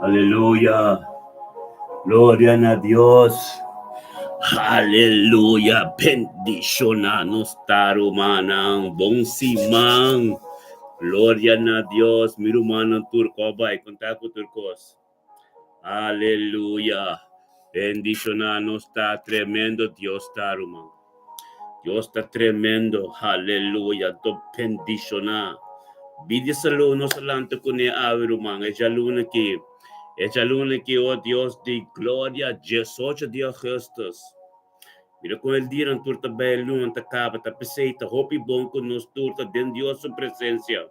Aleluya. Gloria a Dios. Aleluya. Bendicionanos tarumanang bongsimang. Gloria a Dios. Mirumanang turko bay. Kontaku turkos. Aleluya. Bendicionanos ta tremendo Dios tarumang. Dios está tremendo. Aleluya. To bendiciona. Bidi sa luno sa lanto ko ni awirumang. Echaluna que, oh Dios de gloria, Jesus de Christus. Mira com el día en turta belo, en ta caba, ta peseita, hopi bom con nos turta, den Dios su presencia.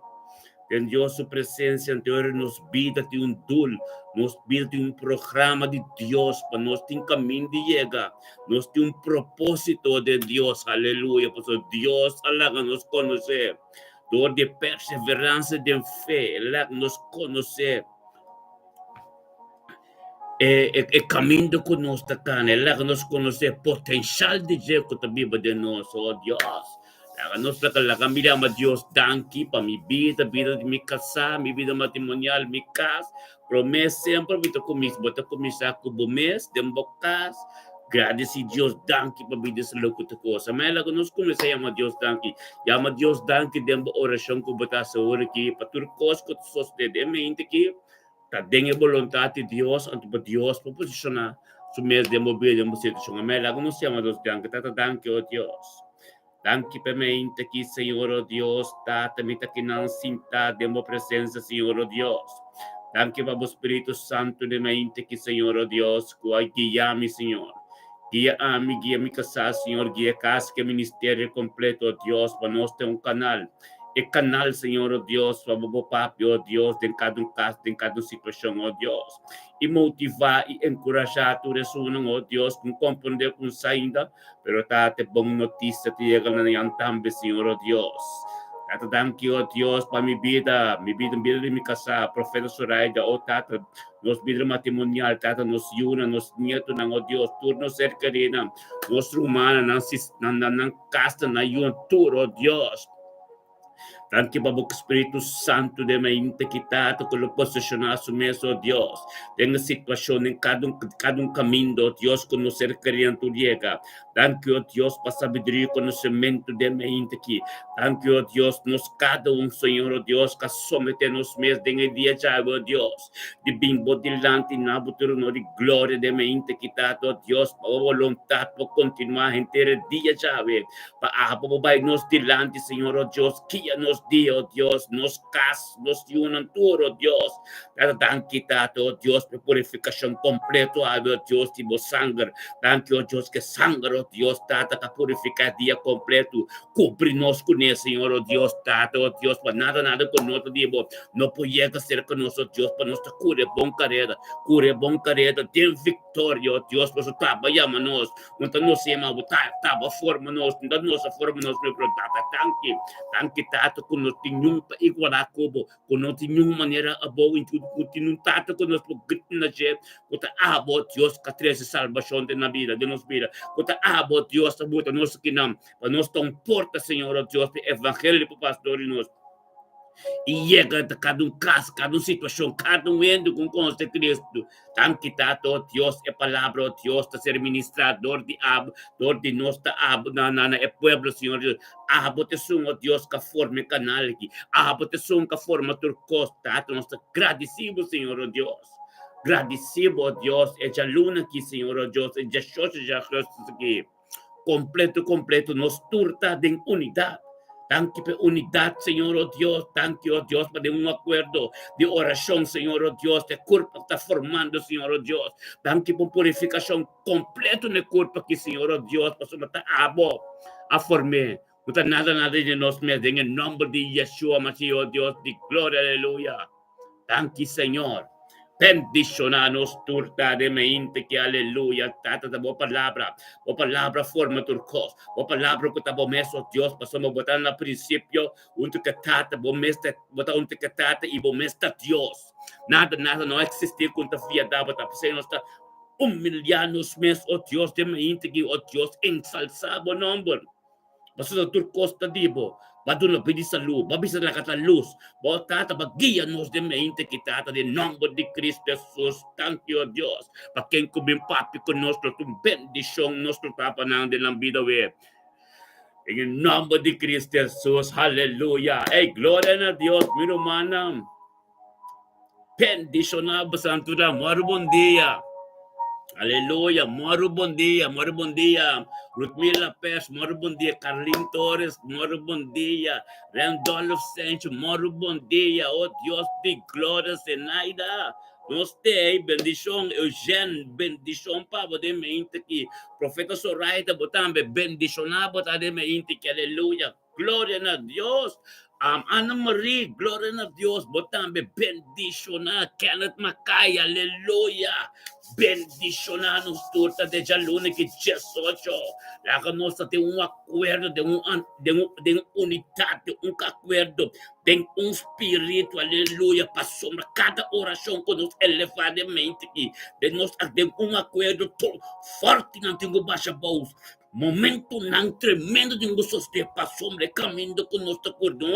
Den Dios su presencia, anterior nos vida de un dul, nos vida de un programa de Dios, para nos ten camino de llega, nos ten un propósito de Dios, aleluya, pues Dios, alaga nos conocer, door de perseverancia de fe, alaga nos conocer. Caminho conosco, cara, ela nos conhece potencial de Deus que está vivo de nós, oh Deus. Ela nos fala que ela me ama Deus, danke para minha vida de minha casa, minha vida matrimonial, minha casa. Promessa sempre, bota comigo com o mês, de uma casa. Agradeci Deus, danke para vida essa loucura coisa. Mas ela nos começa a amar Deus, danke. Ama Deus, danke, de uma oração que botar essa hora aqui, para tudo coisa que tu sostém de mente aqui. Ta dengue vontade de Deus, anto para Deus para posicionar su mês de mobilidade de uma situação. Mas lá não se chama Deus, danke, tata danke, oh Deus. Danke para mim aqui, Senhor, oh Deus, tata me aqui não sinta de uma presença, Senhor, oh Deus. Danke para o Espírito Santo de mim aqui, Senhor, oh Deus, que guia-me, Senhor. Guia-me, guia-me casa, Senhor, guia casa que ministério completo, oh Deus, para nós ter canal. Canal, Senhor, oh Deus, para o papi, oh Deus, em cada caso, em cada situação, oh Deus. E motivar e encorajar tu resuna, oh Deus, com compreender com saída, pero tate bom notícia te chega na yan tambe, Senhor, oh Deus. Tata danke, oh Deus, para minha vida de minha casa, profeta Soraya, oh Tata, nos vida matrimonial, Tata, nos yuna, nos nieto, oh Deus, turno cerca de nos humana, nan casta, na yun, tur, oh Deus. Danke para o Espírito Santo de mente que está com posicionar su mesa, oh Deus. Tenha situação em cada caminho, oh Deus, conhecer querendo llega. Danke, oh Deus, para sabedoria e conhecimento de mente que. Danke, oh Deus, nos cada Senhor, oh Deus, que somete nos meses de dia já, oh Deus. De bimbo dilante na buturo de glória de mente que está, oh Deus, para a vontade para continuar inteiro dia já, para nos dilante, Senhor, oh Deus, que nos nos di, oh Dios, nos cas, nos yunan turo, oh Dios. Dan kita, oh Dios, por purificación completo, oh Dios, tipo sangre. Dan que, oh Dios, que sangre, oh Dios, tata, que purifica dia completo. Cubre-nos com ele, Senhor, oh Deus, tata, oh Deus, para nada conosco, digo, não pode ser conosco, oh Deus, para nossa cura bom careta, tem vitória, oh Deus, para trabalhar nós, não tá nos sema, tava forma nós, não tá nossa forma nós, meu tata, tanque, tata, com nós tem nenhum igualar como, com nós tem nenhuma maneira a boa, em tudo, continua tata, com nós, por grito na gente, com tá, Deus, que traz salvação na vida, de nos vida, com tá, Deus, tá bota, nosso que não, para nós tão porta, Senhor, oh Deus, de evangelho para pastor e nós. E chega a cada caso, cada situação, cada endo com consta Cristo. Tanto que oh Deus, é palavra, oh Deus, a ser ministrador de nossa abo, é pueblo, Senhor Deus. Te sum, oh Deus, que forma canal aqui. Te sum, que forma turcos, tato, nós agradecido, Senhor, oh Deus. Agradecido, oh Deus, é já luna aqui, Senhor, oh Deus, é já xoxa, já aqui. Completo, nos turta de unidade. Tanque por unidade, Senhor, oh Deus. Tanque, oh Deus, para um acordo de oração, Senhor, oh Deus. De corpo está formando, Senhor, oh Deus. Tanque por purificação completa no corpo aqui, Senhor, oh Deus. Para você matar a formar. Não tem nada de nós mesmos. Em nome de Yeshua, Masihi, oh Deus, de glória, aleluia. Tanque, Senhor. Bendicionanos turta de mente que aleluya, tata de boa palavra forma turcos, boa palavra que tabo meso Dios, pasamos botar na princípio, unto que tata, bo mesta, botar unto que tata e bo mesta Dios. Nada não existe contra fiada, botar você não está humilhando-nos mes, oh Dios, de mente que, oh Dios, ensalzado nombre. Basta turcos ta dibo. Baduna pedi sa luz, babisa la kata luz. Botata baguia-nos de mente que trata de nome de Cristo Jesus. Thank you, Deus. Para quem cubim papi conosco, tu bendição, nosso tapanang de lambida we. Em nome de Cristo Jesus, aleluia. Ei, glória a Deus, meu irmão. Bendição na basantura, bom dia. Aleluia, moro bom dia. Rutmila Pes, moro bom dia. Carlin Torres, moro bom dia. Randolph Sancho, moro bom dia. Oh Deus de glória, Zenaida. Nós temos bendição, Eugênio, bendição para você mente que profeta Soraita, botambe bendicionado para você mente que aleluia. Glória a Deus. Ana Marie, glória a Deus, botambe bendicionado. Kenneth Mackay, aleluia. Bendicionados turta de jalune que Jesus, lá que nós temos acordo de unidade, acordo de espírito, aleluia, para sombra cada oração que nos elevadamente aqui, de nós de acordo forte não tenho baixa voz. Momento não tremendo de nós ter para sombra caminho com nosso acordo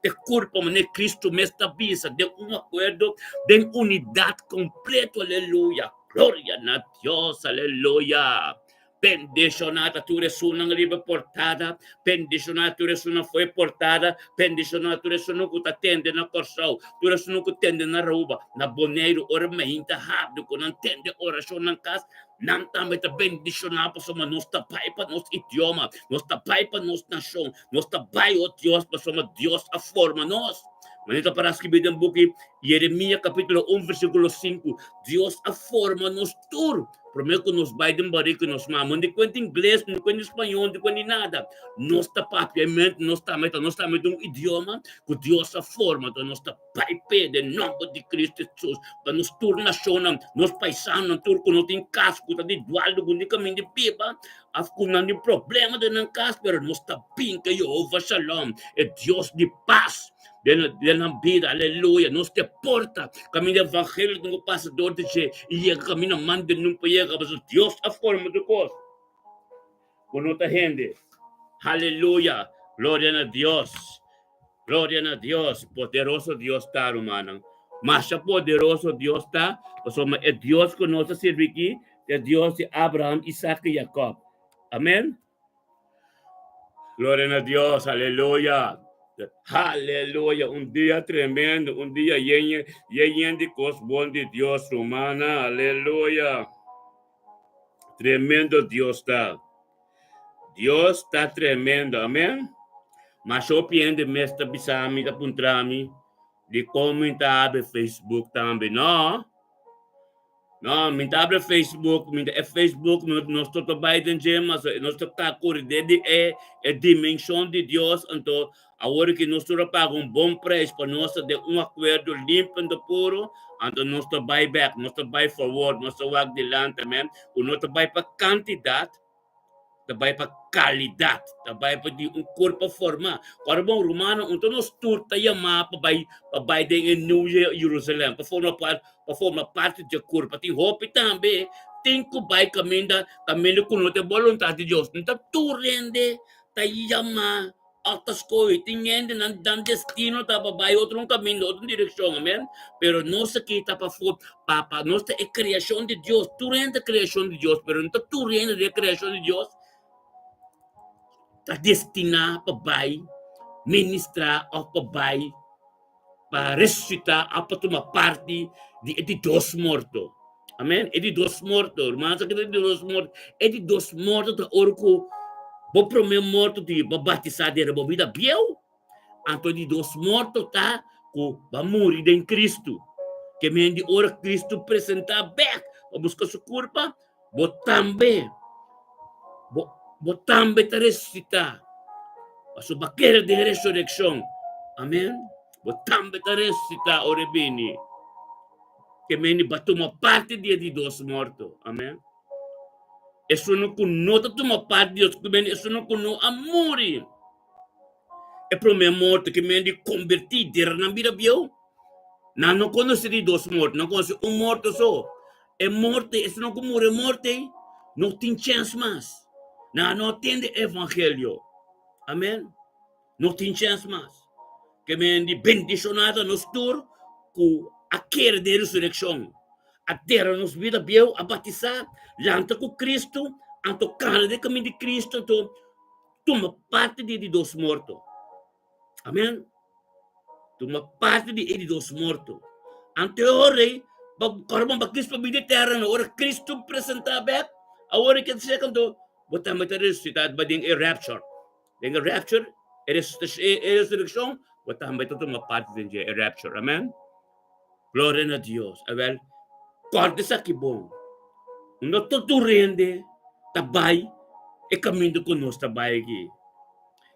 de corpo, mas Cristo me estabiliza, de acordo de unidade completa, aleluia. Glória a Deus, aleluia. Bendicionada tu eres una libre portada, bendicionada tu eres una foi portada, bendicionada tu eres una que atende na corsal, tu eres una que atende na rouba, na boneiro, ora meinta rápido, quando atende oração na casa, não também está bendicionado para somos nossa pai para nosso idioma, nossa pai para nossa nação, nossa pai, ó Deus, para somos Deus a forma nós. Manita para escrever em book Jeremias capítulo 1 versículo 5, Deus a forma nos tur. Primeiro que nos vai de que nos mama, não conta inglês, não conta espanhol, não conta nada. Nós está papiamento, nós está um idioma que Deus a forma, então nós está pai de nome de Cristo Jesus, para nos tur nação, nós paisanos, turco, não tem casco, está de dual, do caminho de pipa, não tem problema de não casco, mas nós está bem que Jeová Shalom, é Deus de paz. De la vida, aleluia, nos te porta, caminho evangelho do passador de Jesus, e ele caminha manda não pega, mas Deus a forma do coisa. Com outra gente, aleluia, glória a Deus, poderoso Deus está, humano, mas poderoso Deus está, é Deus que nós servimos aqui, é Deus de Abraão, Isaac e Jacob, amém? Glória a Deus, aleluia. Aleluia, dia tremendo, dia lleno de cosas buenas de Dios, humana, aleluia. Tremendo Dios está tremendo, amén. Mas eu piende mesta bisami da puntrami, de comentar no Facebook também, não? Não, minta abre Facebook, minta é Facebook, nós estamos trabalhando mas nós estamos correndo é dimensão de Deus, então agora que nós estamos pagando bom preço para nós ter acordo limpo e puro, então nós estamos back, nós estamos forward, nós estamos adiante, amém? Nós estamos para quantidade, também para qualidade, também para de corpo forma. Para bom romano, então nós turta e mapa para em New Jerusalém, para formar parte do corpo. Tem roupa também, tem que vai caminho com a vontade de Deus. Então tu rende, tá yama altas coisas, tem gente não destino tá para outro caminho, outra direção, amém? Pero nós aqui tá para nós é criação de Deus, tu rende a criação de Deus, pero então tu rende a criação de Deus está destinado para ministrar ou para ressuscitar ou para tomar parte de dos mortos. Amém? É de dos mortos. Irmãos, aqui é de dos mortos. É de dos mortos da orco. O primeiro morto de batizar de a vida biel. Então, de dos mortos tá com a morrer em Cristo. Que me de hora Cristo apresentar back para buscar sua culpa. Bo também está ressuscitar. Paso bakera de resurrección. Amén. Botambe ta ressuscitar ore bini. Que meni batuma parte dia de dos mortos. Amém. Isso não conota tuma parte de Deus. Que meni isso não conota amori. É pro meu morto que meni convertir na vida biou. Não conhece de dos mortos. Não conhece morto só. É morte. Isso não como morte. Não tem chance mais. Não atende evangelho. Amém? Não tem chance mais. Que me bendicionada nos tur com a queira de ressurreição. A terra nos vida biel a batizar, lanta com Cristo, anto carne de caminho de Cristo, então toma parte de dos mortos. Amém? Toma parte de dos mortos. Ante ore, corban ba Cristo bide terra na ora Cristo apresentar back, a ora que se canto, botar meta ressuscitado ba ding rapture. Ding rapture, resurrecção, botar meta toma parte de rapture. Amém? Glória a Deus. A ver, corte sa que bom. Não tu rende, tabay, e caminho conosco tabay aqui.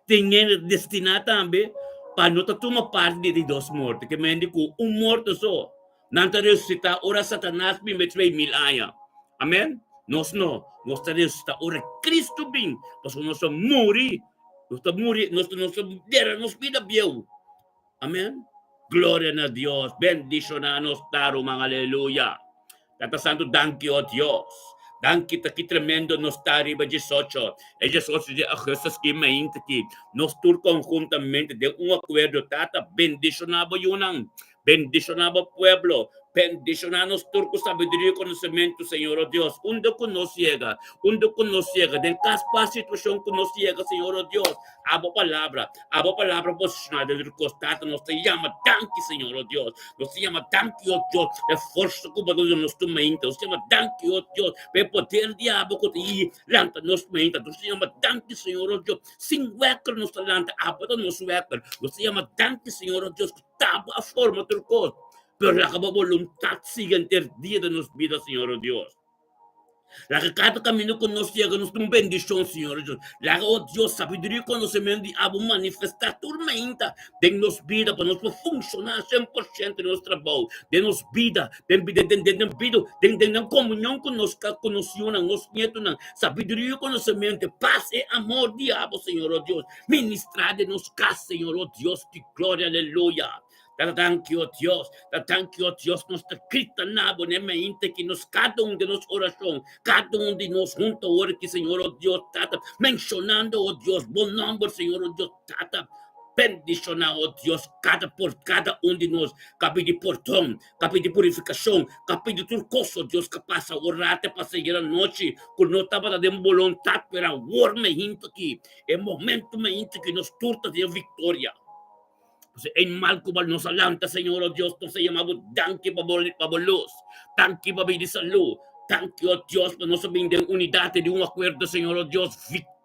Tem destinado também para não tomar parte de dos mortos, que me indico morto só. Não te ressuscitar, ora Satanás bem 2,000 anos. Amém? Nós não. Nós te ressuscitar, ora Cristo bem. Porque nós morri. Nós morri, nós nos vida biel. Amém? Glória a Deus. Bendicionanos taro, mga aleluya. Tata Santo, thank you, Dios. Thank you, que tremendo nos tari ba 18. É 18 de agosto que me que nós tur conjuntamente de acordo, tata, bendicionado yunang. Bendicionado pueblo. Bendicionanos turcos sabedoria e conhecimento, Senhor, oh Deus. Onde que nos chega? Den caspa situação que nos chega, Senhor, oh Deus. Abo palavra posicionada do costado, nos te chama, thank you, Senhor, oh Deus. Nos te chama, thank you, oh Deus. É força que o nos tumenta. Nos te chama, thank you, oh Deus. Pe poder diabo que te lanta nos tumenta. Nos te chama, thank you, Senhor, oh Deus. Sem wecker nos lanta, abo nos wecker. Nos te chama, thank you, Senhor, oh Deus. Tabo a forma turcos. Pero la voluntad sigue entendida en nuestras vidas, Señor, oh Dios. La que cada camino que nos llega, nos da una bendición, Señor Dios. La que, oh Dios, sabiduría y conocimiento y abo manifestar tormenta de nuestra vida para nos funcionar 100% en nuestro trabajo, de nuestra vida, de comunión con nos conocieron, nos nietos, sabiduría y conocimiento, paz y amor, diablo, Señor oh Dios. Ministrar de nos casa, Señor oh Dios, que gloria, aleluya. Thank you, Dios. Thank you, Dios. Nos escrita na mente que nos cada de nos oração, cada de nos junto ora que Senhor, oh Deus, tata, mencionando, oh Deus, bom nome, Senhor, oh Deus, tata, bendicionar, oh Deus, cada de nós, cabe de portão, cabe de purificação, cabe de tudo coisa, Deus, que passa, orar até para seguir a noite, quando não estava dando vontade para orar, me aqui, é momento me que nos turta de vitória. En mal como nos alanta, Señor, oh Dios, nos llamamos danke para luz, danke para vida salud, danke, oh Dios, para nos de unidad, de un acuerdo, Señor, oh Dios,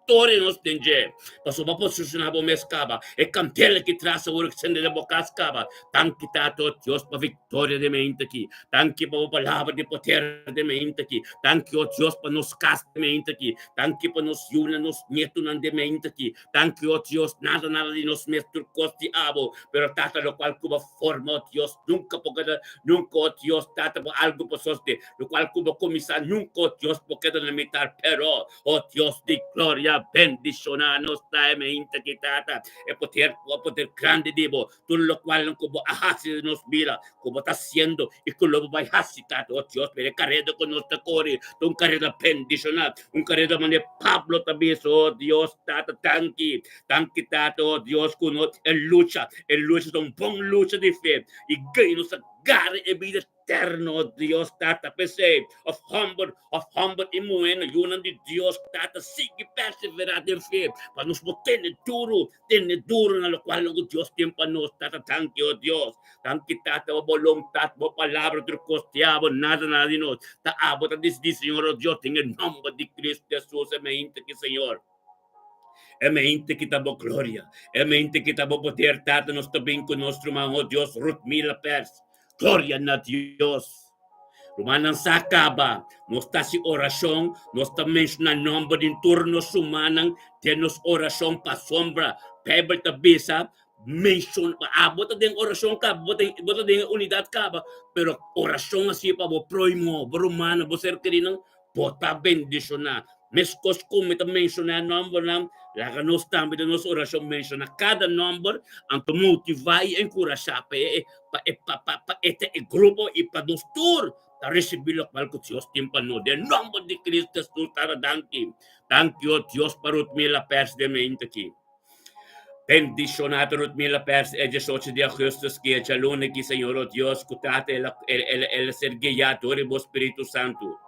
victoria nos tenje. Paso pa posicionabo meskaba. E cantele que traça o sende de bocascaba. Tanki tato Dios pa victoria de mente aqui. Tanki pa palavra de poder de mente aqui. Tanki o Dios pa nos cast de mente aqui. Tanki pa nos yuna nos nieto nan de mente aqui. Tanki o Dios nada de nos mestur costi abo. Pero tata lo qual cuba forma o Dios nunca o Dios tata pa algo pa soste. Lo qual cuba comisa nunca o Dios po queda limitar. Pero o Dios de gloria bendiciona nos tae mente aqui tata. E poder grande dibo. Todo lo cual no como ahasi nos mira. Como está haciendo. Y con lo vai hasi tata. O Dios pero carrera con nuestra core. Un carrera bendicional. Un carrera mane Pablo también. Oh Dios tata tanki tata. Oh Dios con el lucha son bom lucha de fe. Y ganho nos agarre e vida eterno, Dios tata pese of humble e moeno yunan de Dios tata sigue perseverar de fe para nos botar duro na lo qual Dios tiempo nos tata thank you Dios tata o voluntad o palabra do costeavo nada de nós ta abo ta diz Senhor oh Dios tem em nome de Cristo Jesus é mente que Senhor é mente que tamo glória é mente que tamo poder tata nos também com nosso irmão oh Dios Ruth Mila Pers glória na Dios Rumanan sa acaba, no está si oración, no está mencionando nombre de turnos humanos, tenemos oración para sombra, pebble tabisa, mention, bota de oración ka, bota de unidad ka, pero oración así para bo proimo, brumana, bo ser querido, bota bendicionar. Meskos como te menciona number nam, la nos también de nos oración menciona cada number, anto motivar e encorajar pa este grupo e para nos tour a recibir lo cual que Dios tiempo no de nombre de Cristo Jesús para danki Dios para utmila pers de mente aquí bendicionato utmila pers e de soci de Christus que é lune que Senhor Dios cutate el ser guiado por Espírito Santo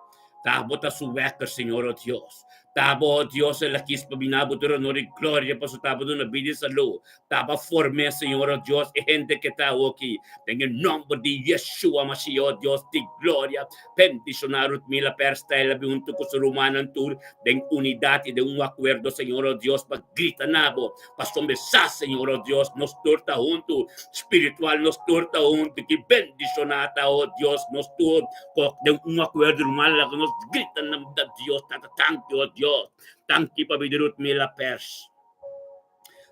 Tabota su wecker, Senhor Deus. Tabo Deus ela quis para binabo do honor e glória para su tabo do vida e saúde. Taba forme, Senhor Deus, e gente que está aqui. Tem em nome de Yeshua Mashiach, Deus de glória. Bendicionar os mil persta ela junto com o humano tur, tem unidade de acordo, Senhor Deus, para gritar nabo, para conversar, Senhor Deus, nos torta junto, espiritual nos torta junto, que bendicionata, oh Deus, nos torta, de acordo humano, nos grita na Deus, thank you, oh Deus. Thank you para bidirut mila pers.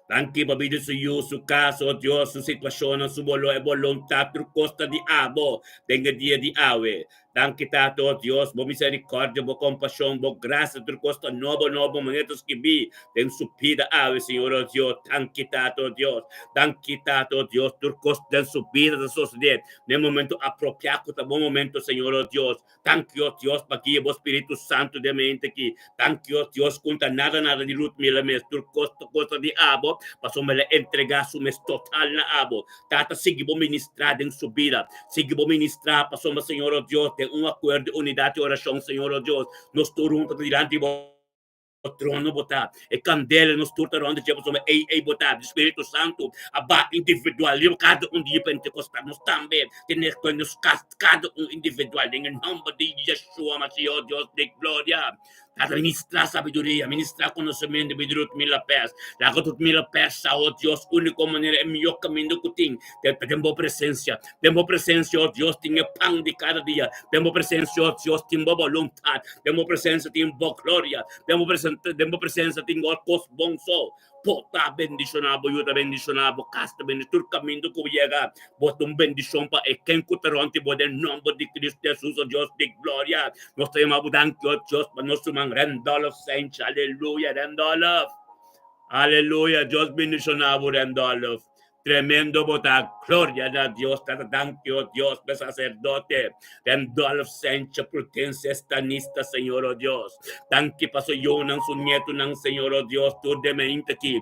Thank you para bidir su caso, Dios, su situación, su voluntad, tu costa di abo, tenga dia di awe. Thank you, Tato, Dios, bo misericordia, bo compasión, bo gracia, tu costa novo, momentos que vi, ten su vida awe, Señor Dios. Thank you, Tato, Dios. Thank you, Tato, Dios, tu costa den su vida, de sociedad, de momento apropiado, de bom momento, Señor Dios. Thank you, Dios, para que o Espírito Santo de mente aqui. Thank you, Dios, conta nada de luto, mil mes, tu costa di abo, passou me entregar su mes total na abo. Tata, sigo ministrar em sua vida. Sigo ministrar, passou me, Senhor Deus, de acordo, unidade e oração, Senhor Deus. Nós tornamos diante o trono botar. E candela nos turta onde temos uma botar. Espírito Santo, abate individual. Cada dia pentecostal, nós também. Temos que nos cada individual. Em nome de Yeshua, Mashiach, Deus de glória. Para ministrar sabedoria, ministrar conhecimento, vidrut mila pés. Lagot mila pés, oh Deus, único maneira, é melhor caminho que tem. Temos presença, oh Deus, tem pão de cada dia. Temos presença, oh Deus, tem boa vontade. Temos presença, tem boa glória. Temos presença, tem boa coisa, bom sol. Pota bendicionado, yuta bendicionado, casta bendicionado, caminho que chega. Bota bendição para quem cutarante, bota em nome de Cristo Jesus, oh Deus de glória. Nós temos abundante, oh Deus, para nós tomar Randolph Saints, aleluia, Randolph. Aleluia, Deus bendicionado, Randolph. Tremendo botar, gloria a Dios, thank you, Dios, de sacerdote, Randolph Saints, potencia estanista, Señor, oh Dios. Thank you, paso yo, nang su nieto, nang Señor, oh Dios, tú de mente aquí.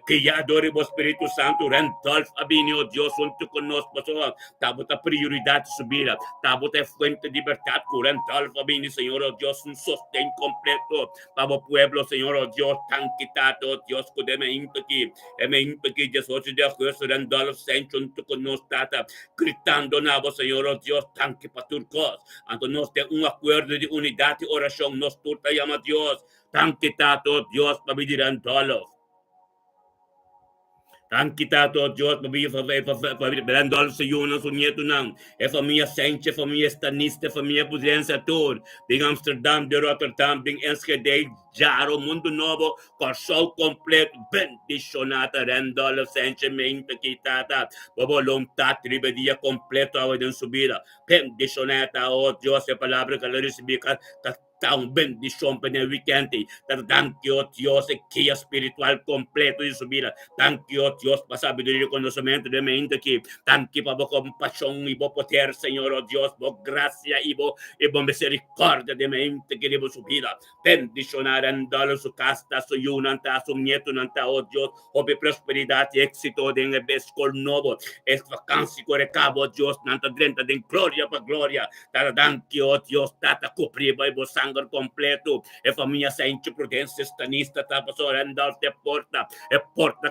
Criador e Espírito Santo, Randolph Abinio, Deus junto conosco, pessoal. Tabota prioridade subida, tabota fuente de liberdade, Randolph Abinio, Senhor, oh Deus, um sostém completo para o pueblo, Senhor, oh Deus, tan quitado, oh Deus, que de mente aqui, Jesus, de Deus, Randolph Saints junto conosco, tata, gritando na voz, Senhor, oh Deus, tanque para turcos, ante nós ter acordo de unidade e oração, nós turta, llama Deus, Tanki tato Dios pabidiran tolo. Tanki tato Dios pabidiran tolo sa yun sa nieto nang. Familia Saintje, familia Staniste, familia Pudense Tour. Ding Amsterdam, de Rotterdam, ding Enschede, Jaro, Mundo Novo, Corsol completo, bendicionata, Rendolo, Saintje, Meinta, Kitata, Bobo Lomtat, Ribedia completo, agua de subida, bendicionata, oh Dios, la palabra que le recibí, taong bendición para el weekend. Thank you, Dios, guía espiritual completo de su vida. Thank you, Dios, para sabiduría y conocimiento de mente aquí. Thank you para compasión y poder, Señor, oh Dios, por gracia y por misericordia de mente que lleva su vida. Bendicionar en darle su casta, su yunanta, su nieto, nanta, oh Dios, obra prosperidad y éxito de en el escol nuevo. Es vacancia y recabo, Dios, nanta, drenta, de gloria para gloria. Thank you, oh Dios, tata, cupriba y vos sangre completo. Familia Sainte Prudência Estanista, tá pastor, andar te porta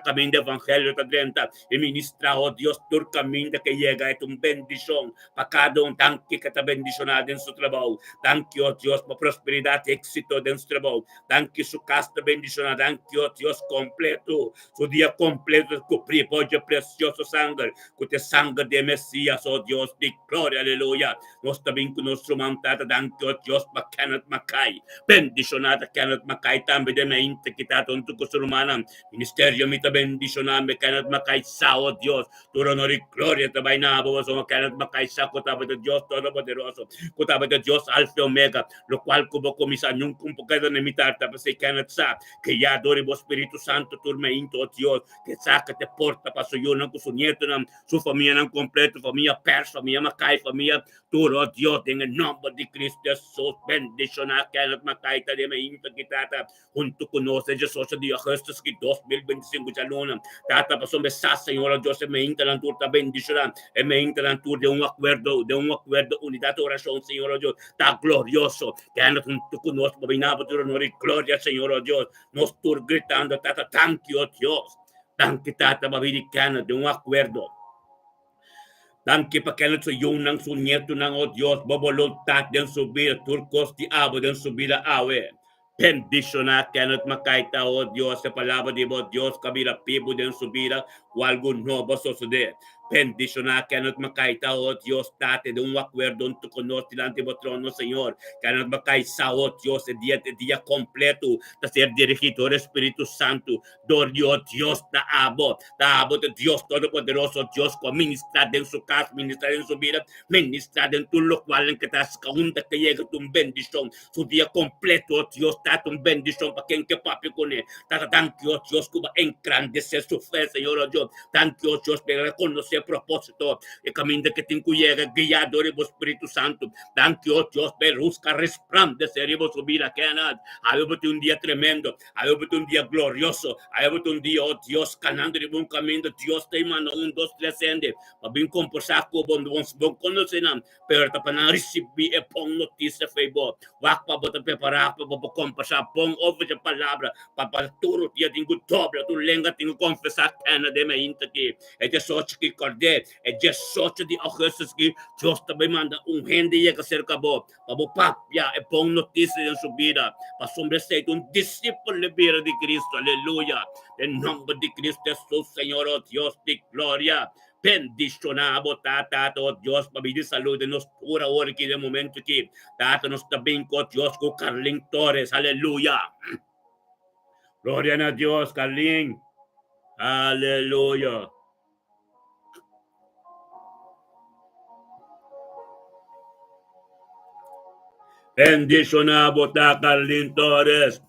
caminho de evangelho da drenta e ministrar, oh Deus, todo caminho que chega é uma bendição para cada tanque que está bendicionado em seu trabalho. Thank you, oh Deus, para prosperidade e êxito dentro do trabalho. Thank you, sua casa bendicionada. Thank you, oh Deus, completo. Seu dia completo, cobrir, pode precioso sangue, com o sangue de Messias, oh Deus, de glória, aleluia. Nós também com nosso mandato, thank you, oh Deus, para Kenneth Mackay. Bendicionada Kenneth Mackay, também de mente que está tonto com o ser humano. Ministerio mita bendicioname Kenneth Mackay sa, oh Dios. Tu honor y gloria te vai na voz, oh Kenneth Mackay sa, kutaba de Dios Todopoderoso. Kutaba de Dios Alfa y Omega, lo cual como comisa nung kumpukado na imitar, tapos si Kenneth sa, que ya adore vos Espíritu Santo, turmeinto, oh Dios, que saca te porta para su yun, con su nieto, su familia en completo, familia Pers, familia Mackay, familia Turo, oh Dios, en el nombre de Cristo Jesús, bendicionar Kenneth Mackay, te de inta kitata, junto con nosotros, Jesus, de Agustus, que 2025 ya luna, tata pasó me sa, Señor, Dios, me inta la turta bendicionar, me inta la tur de un acuerdo, unidad de oración, Señor, Dios, está glorioso, Kenneth, junto con nosotros, bobinaba tu honor y gloria, Señor, Dios, nos tur gritando, tata, thank you, Dios, thank you, tata, babidi Kenneth, de un acuerdo. Danke pa Kenneth sa yung nang su nieto ng o Diyos, baboluntat din su vida, turkos di abo din su vida awe. Bendición a Kenneth Mackay, o Dios, sa palabra de vos, Dios, kabila pibo din su vida, o algo nuevo suceder. Bendición a Kenneth Mackay, oh Dios, date de un acuerdo con nosotros delante de vuestro trono, Señor. Kenneth Mackay, oh Dios, el día completo de ser dirigido del Espíritu Santo. Dios, da abo de Dios Todopoderoso, Dios, con ministrar en su casa, ministrar en su vida, ministrar en todo lo cual en que te has que llegue tu bendición. Su día completo, Dios, date un bendición para quien que papi con él. Thank you, Dios, como engrandecer su fe, Señor, Dios. Thank you, Dios, para reconocer propósito, el camino que te incluye, guiador del Espíritu Santo. Thank you, Dios, para buscar resplandecer y vos subir a Canadá. Ayúdate un día tremendo, ayúdate un día glorioso, ayúdate un día, oh Dios, canando de buen camino. Dios te manda 1, 2, 3, sende. Para bien composar con bon conocer, pero para recibir el pon noticia favor. Wak para botar preparar para composar pon over de palavra, para todo dia tenho dobra, tu lenga tenho confessar Canadá de me aqui. É de sorte que é de sorte de Augustus que Deus também manda gente que cerca bo, para papia é bom notícia em sua vida, para sombrecer discípulo de vida de Cristo, aleluia, em nome de Cristo Jesus, Senhor, oh Deus de glória. Bendicionado, tata, oh Dios, para pedir salud de nos pura hora aquí de momento aquí. Tata, nos también con Dios, con Carlin Torres, aleluya. Gloria a Dios, Carlin. Aleluya. Bendicionado, Carlin Torres.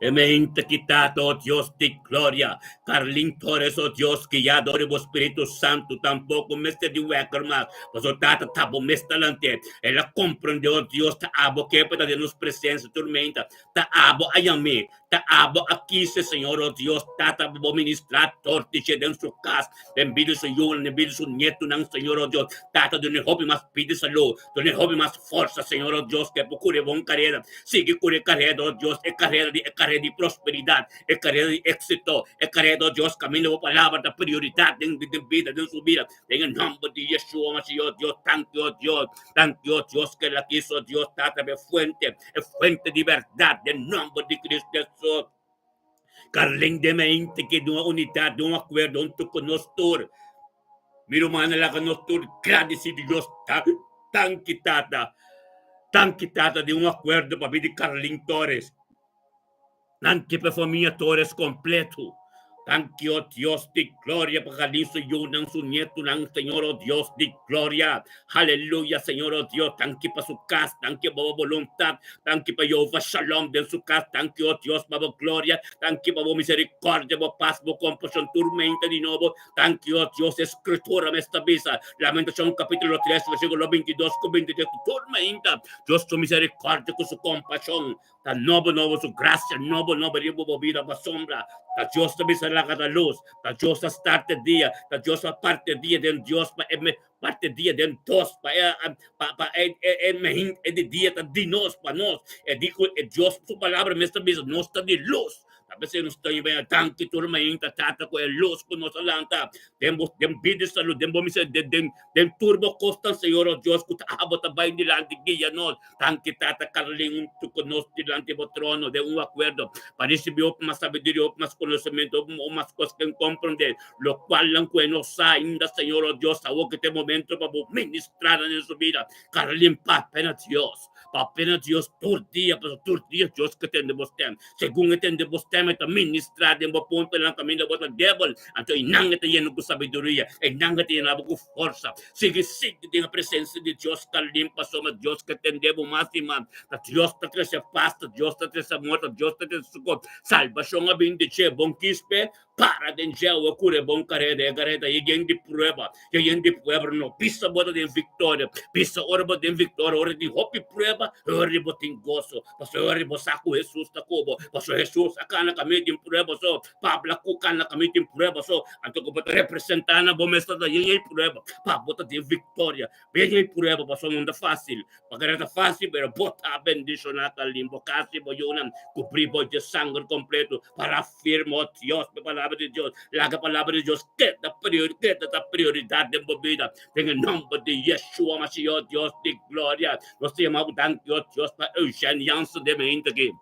Emente quitado, oh Dios de gloria. Carlin Torres, oh Dios, que ya adore vos Espíritu Santo. Tampoco me esté de huecar más. Pues o tata tabo me está lante. Ela comprende, oh Dios, ta abo que para darnos presencia, tormenta. Ta abo ayame. Ta abo aqui, Senhor, oh Dios, tata vou ministrar tortiche dentro su casa. Envío su yul, envío su nieto, Senhor, oh Dios. Tata de hobby más pide salud. De hobby más fuerza, Senhor, oh Dios, que procure bom carreira. Sigue cure carreira, oh Dios, e carreira de carrera de prosperidad, es carrera de éxito, es carrera de Dios, camino de palabra, de prioridad de vida, de su vida. En el nombre de Yeshua, Mashiach, Dios, thank you, Dios, que la quiso Dios, Tata, es fuente de verdad, en nombre de Cristo Jesús. Carling de mente que de una unidad, de un acuerdo, junto con nosotros. Miro mana la que nosotros, gracias a Dios, tan quitada de un acuerdo para de Carling Torres. Tan que para familia Torres completo. Tan que, oh Dios de gloria, para Galizo y unan su nieto, Señor, oh Dios de gloria. Aleluya, Señor, oh Dios. Tan que para su casa, tan que para voluntad, tan que para Jehová Shalom de su casa, tan que, oh Dios, para gloria, tan que para misericordia, para paz, para compasión, tormenta de nuevo, tan que, oh Dios, escritura me estabiliza. Lamentación capítulo 3, versículo 22, 23, tormenta. Dios, su misericordia con su compasión, tan novo, su gracia, novo, ribo, vida, para sombra. Da Dios te misericordia da luz, da Dios a starte dia, da Dios a parte dia den Dios parte dia den tos pa de dia ta di nos pa nos, dico Dios su palabra me está diciendo nos está de luz. Tapos nos está bem tanque turma ainda tata com luz com nossa lanta, dem vida saúde, dem misericordia, dem turbo constant Senhor oh Dios, que abo ta bay nilante guia nos, tanque tata carling tu con nos dilante bo trono de un acuerdo para receber mais sabedoria, mais conhecimento, mais coisas que compreender, lo cual lang que nos ainda Senhor oh Dios, a que te momento para ministrar en su vida, carling pa pena Dios, todo dia Dios que tendemos tem, según entendemos tem ito ministrar din mo punto lang kami na buat devil anto inang ito yan ko sabiduria inang ito yan ko força sige din a presença de Dios kalimpa soma Dios que tendemos máxima na Dios ta trese pasta Dios ta trese amor Dios ta trese sukot salvação a bendice bom quispe para den o cure bom careda e gareta e de prueba no pisa bota de vitória pisa orba de vitória ora de hope prueba ora botin gozo paso ora bosaco Jesus ta kobo paso Jesus akana kami din prueba so pabla ku kana kami din prueba so anto ko bota representar na bomesta da yeng prueba pa bota de vitória bem prueba paso não fácil pagareta fácil pero bota bendição na limbo casi boyunan cobrir de sangue completo para afirmar Dios para de Dios, la palabra de Dios que da prioridad de mi vida. En el nombre de Yeshua Mashiach, Dios de gloria. Nos llamamos tan Dios para Eugenianza de mente que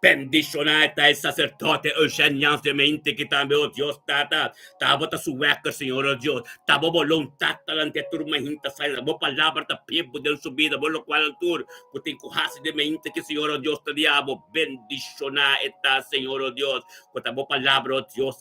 bendicionata il sacerdote Eugenianza de mente que também, oh Dios, tava su hueca, Senhor, oh Dios, tava voluntad talante turma hinta sai, bo palavra ta pipo del su vida, bo lo qual tur, putin kuhasi de mente que Senhor, oh Dios, te diabo, bendicionata, Senhor, oh Dios, puta bo palavra, oh Dios,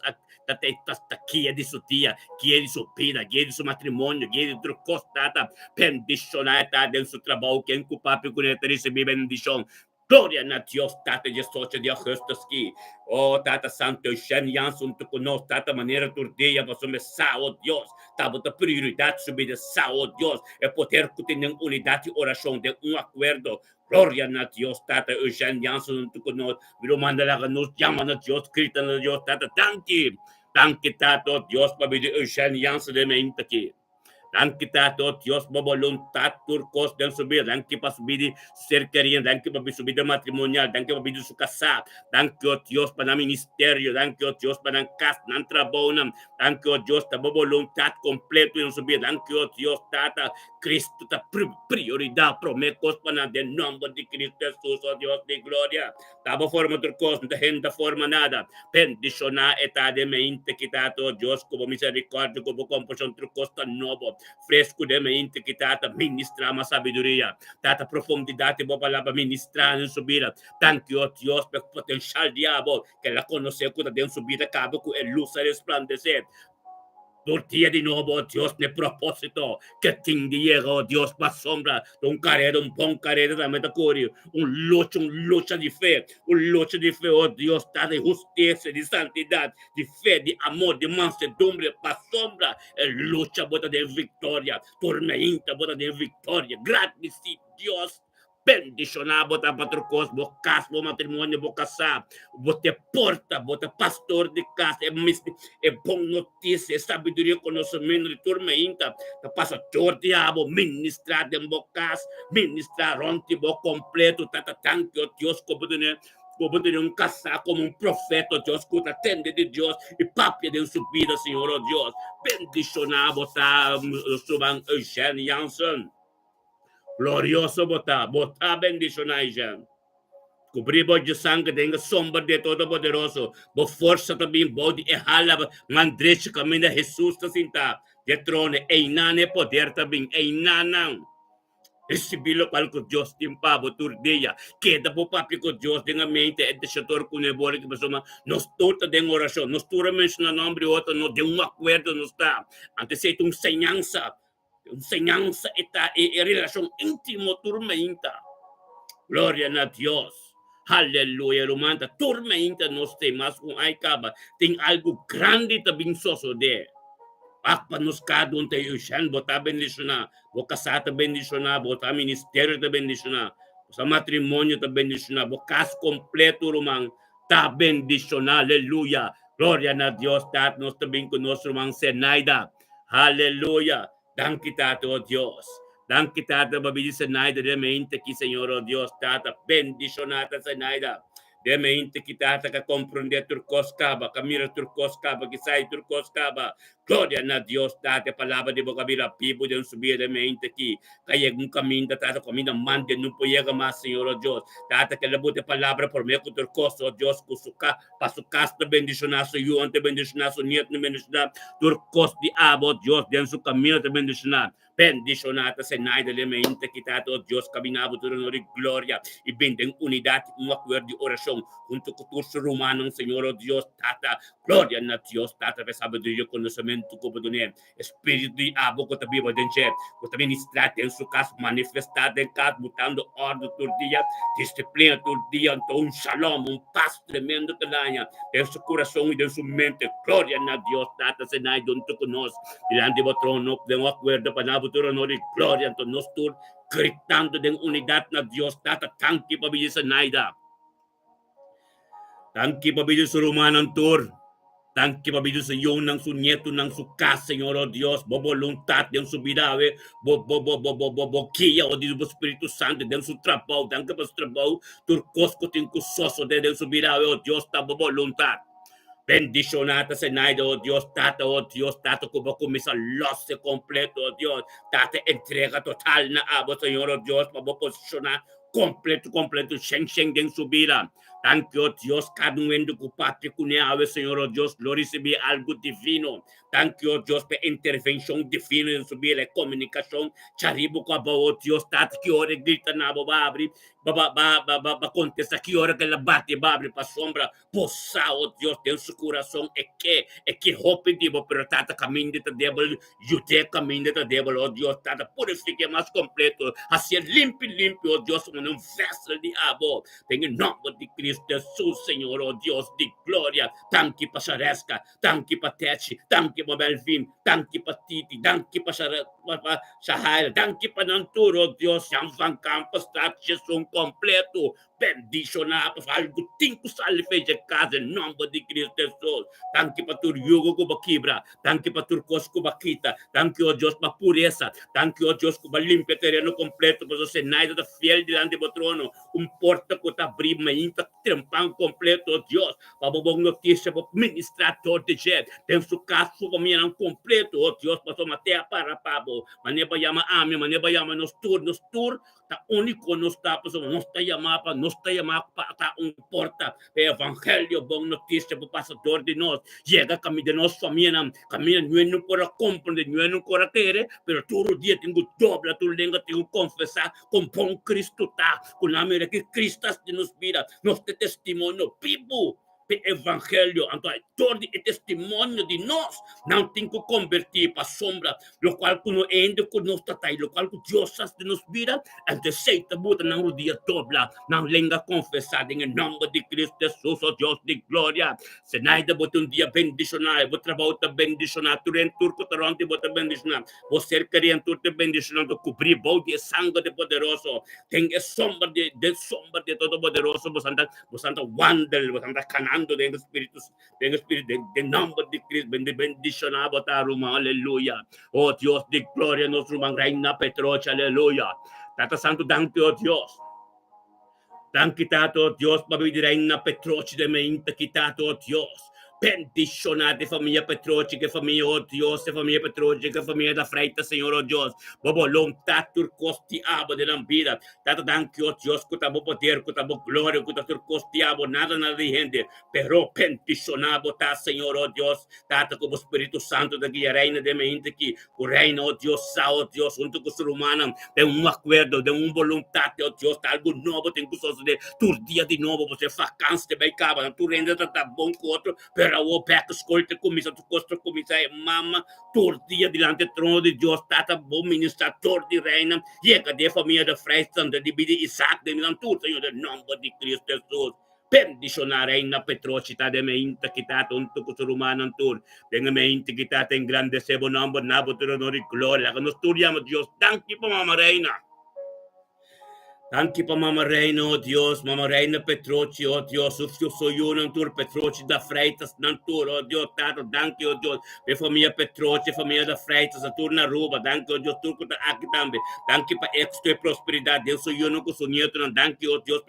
guia de su dia, guia de su vida, guia de su matrimônio, guia de tu costata, bendicionata del su trabalho, quem culpável com ele receber bendição. Gloria a Dios, Tata, de socia de Ajustaski. Oh, Tata Santo, Eugenian, junto com nós, Tata, maneira turdeia, você me oh Deus. Tava da prioridade subir de oh Deus. É poder que tem unidade de oração, de acordo. Gloria a Dios, Tata, Eugenian, junto com nós. Viro manda lá, nos chama a Deus, grita a Deus, Tata, tanque, Tata, oh Deus, para vir Eugenian, de mente aqui. Dan kita to Dios voluntad turcos dan subir dan kita subir cercaria dan kita subir matrimonial dan kita subir su casa dan que Dios para ministerio dan que Dios para casa dan trabajo dan que Dios ta voluntad completo en subir dan que Dios tata Cristo ta prioridad promecos para de nombre de Cristo Jesús oh Dios de gloria tabo forma turcos de gente forma nada bendiciona eta de mente kita to Dios como misericordia como compasión turcos tan novo fresco de mente que tata ministrar uma sabedoria, tata profundidade boa palavra ministrar em subida, tanto o Deus pelo potencial diabo que ela conheceu quando deu subida cabe com a luz a resplandecer. Por dia de novo, oh Deus, de propósito, que tinha, oh Deus, para sombra, de bom carreira da metacúria, luta de fé, oh Deus, tá de justiça, de santidade, de fé, de amor, de mansedumbre, para sombra, luta, bota de vitória, tormenta, bota de vitória, graças a Deus. Bendicionar, botar patrocos, bocas, bo matrimônio, bocaçar, botar porta, botar pastor de casa, é bom notícia, é sabedoria, conhecimento de turma ainda, da pastor diabo, ministrar de bocas, ministrar onde bo completo, tata tanque, o Deus, como como tener un casar como un profeta, oh Dios, que te atende de Dios y papia de su vida, Señor, oh Dios. Bendicionar, botar, suban Eugene Janssen. Glorioso, botar bendicionar, Eugene. Cobrir de sangue, denga sombra de todo poderoso. Bo força também, bode e hala, mandreche caminho de Jesus, tá sinta. De trono, einane poder também, einanang. Recibilo qual que Deus tem para botar dia. Queda po papi ko Deus denga mente e deixator com nebole que pessoa nos torta den oração, nos tura menciona nome outro, no de um acordo nos está. Antes sei um ensinança eta e relação íntimo turma inta. Glória a Deus. Aleluia, Romanta. Turma inta nos tem, mas com ai caba tem algo grande também soso de. Akpa nos cada um tem o chan, botar bendicionar, botar casata bendicionar, botar ministério da bendicionar, botar matrimônio da bendicionar, botar casa completo, romang, tá bendicionar, aleluia. Glória a Deus, tá nós também com nosso romang Senaida. Aleluia. Dan kita, oh Deus. Dan kita, babili Senaida, de mente que Senhor, oh Deus, tata bendicionata Senaida. De mente kita ka comprender turcos caba, camira turcos caba, que sai turcos caba. Glória a Deus, date palavra de boca vira pipo de subir de mente aqui. Kaya um caminho da tata comida mande não pode mais, Senhor, oh Deus. Tata que lebote palavra por meio do turcos, oh Deus, kusuka, pasukas de bendicionar su yu ante bendicionar su niet de bendicionar turcos de abo, Deus, den su caminho de bendicionar. Bendicionata se naida de mente kita, oh Deus, caminhava tudo no glória e bendem unidade, um acordo de oração junto com os romanos, Senhor, oh Deus, tata, glória a Deus, tata, pe sabedoria, conhecimento, como do nem, espírito de abo, que também vai dizer, que também ministrar em seu caso, manifestar em caso, botando ordem todo dia, disciplina todo dia, então um shalom, paz tremendo talanha, em seu coração e em sua mente, glória a Deus, tata, se naida junto conosco, diante do trono, de um acordo para futuro no de glória, então nós todos gritando de unidade na Deus, tata, tanque para vir sa naida. Tanque para vir sa Romanan tur. Tanque para vir sa yung ng su nieto ng su casa, Senhor, oh Deus, bo voluntad ng su bidawe, bo kia, o Deus, bo Espírito Santo, ng su trabaho, tanque para su trabaho, turcos ko ting kusoso, ng su bidawe, oh Deus, ta bo voluntad. Bendicionata Senaida, oh Dios, tata, como comienza loce completo, oh Dios, tata, entrega total na abo, Señor, oh Dios, para posicionar completo, shen den su vida. Thank you, oh Dios, cada uno de tu patria, Señor, oh Dios, lo recibe algo divino. Thank you, oh Dios, por intervención divina en su vida, comunicación, charibo, oh Dios, tata, que hora grita na abo, va abrir, va contestar, que hora que la bate, va abrir, para sombra, posa, oh Dios, de su coração é que hope dibo, pero tata caminho de devil, jude caminho de devil, oh Deus, tata purifique mais completo, assim limpo, oh Deus, como um vessel de abo, tem em nome de Cristo Jesus, Senhor, oh Deus, de glória, tanque para Charesca, tanque para Tete, tanque para Belvin, tanque para Titi, tanque para Shahaira, tanque para Nanturo, oh Deus, Janvan Campos, tata Jesus completo, bendicionar, para algo tinco sale fez de casa, em nome de Cristo Jesus. Tanque para tur yugo ko bakibra, tanque para tur kos ko bakita, tanque o Deus para pureza, tanque o Deus ko limpia terreno completo, para você nada da fiel diante do trono, porta ko ta abrir, mainta trempão completo, oh Deus, para bom notícia, para ministrar todo de jeito, tem su caso para mim completo, oh Deus, para tomar terra para pabo, maneba yama ame, maneba yama nos tur, ta único nos está, nos está llamando para porta, evangelho, bom notícia para o passador de nós, chega caminho de nós família, caminho não para compreender, não para ter, pero todo dia tenho dobra, tu língua tenho confessar, com bom Cristo tá, com a maneira que Cristo nos vira, nos testemunho vivo, evangelho, então todo o testemunho de nós não tem que convertir para sombra, lo qual que não ainda que nós está aí, lo qual que Deus de nos vira, então aceita buta não o dia dobla, não lenga confessar em nome de Cristo Jesus, oh Deus de glória, se naida bota dia bendicionar, vou trabalhar bendicionar, tu em turco tarante bota bendicionar, você queria em turco bendicionar, cobrir bom de sangue de poderoso, tem sombra de todo poderoso, você anda wander, você anda canando del Espíritu, de nombre de Cristo, bendicionado taruma, aleluya. Oh Dios de gloria, nuestro reina Petrocha, aleluya. Tata Santo, danke, oh Dios. Dan quitato, oh Dios, papi di reina Petroci de mente quitato, oh Dios. Bendicionate famiglia Petroci, che famiglia, oh Dios, che famiglia Petroci, che famiglia da Freita, Signor, oh Dios. Bobo, lontat tur costi abo de lambida. Tato danke, oh Dios, kuta bo poder, kuta bo gloria, kuta tur costi abo, nada di gente. Pero bendicionabo ta, Signor, oh Dios. Tato como Espíritu Santo da guia reina de mente que o reino, oh Dios, sa, oh Dios, junto com o ser humano, de acordo, de vontade, oh Dios, algo novo tem que suceder. Tu dia de novo, você faz cansa, vai cava, tu rende tá bom com outro, pero o peco escolta comissa, tu costa comissa, mama, tu dia diante do trono de Deus, tata bom ministrador de reina, chega de família de Freistan, de Bidi Isaac, de Milan, tu, Senhor, de nome de Cristo Jesus. Bendicionare in Petrocita de me intakitata unto kusurumana tur. Tenga me intakitata in grande sebo number naboturo nori gloria. Nos turiamo Dios. Thank you, Mama Reina. Thank you, Mama Reina, oh Dios, Mama Reina Petroci, oh Dios, ufio soy nantur Petroci da Freitas nantur, oh Dios, tato, thank you, oh Dios, pe família Petroci, família da Freitas, nantur na Ruba, thank you, oh Dios, turco da aqui também, thank you pa éxito e prosperidade, Deus soy não com sonhento, thank you, oh Dios,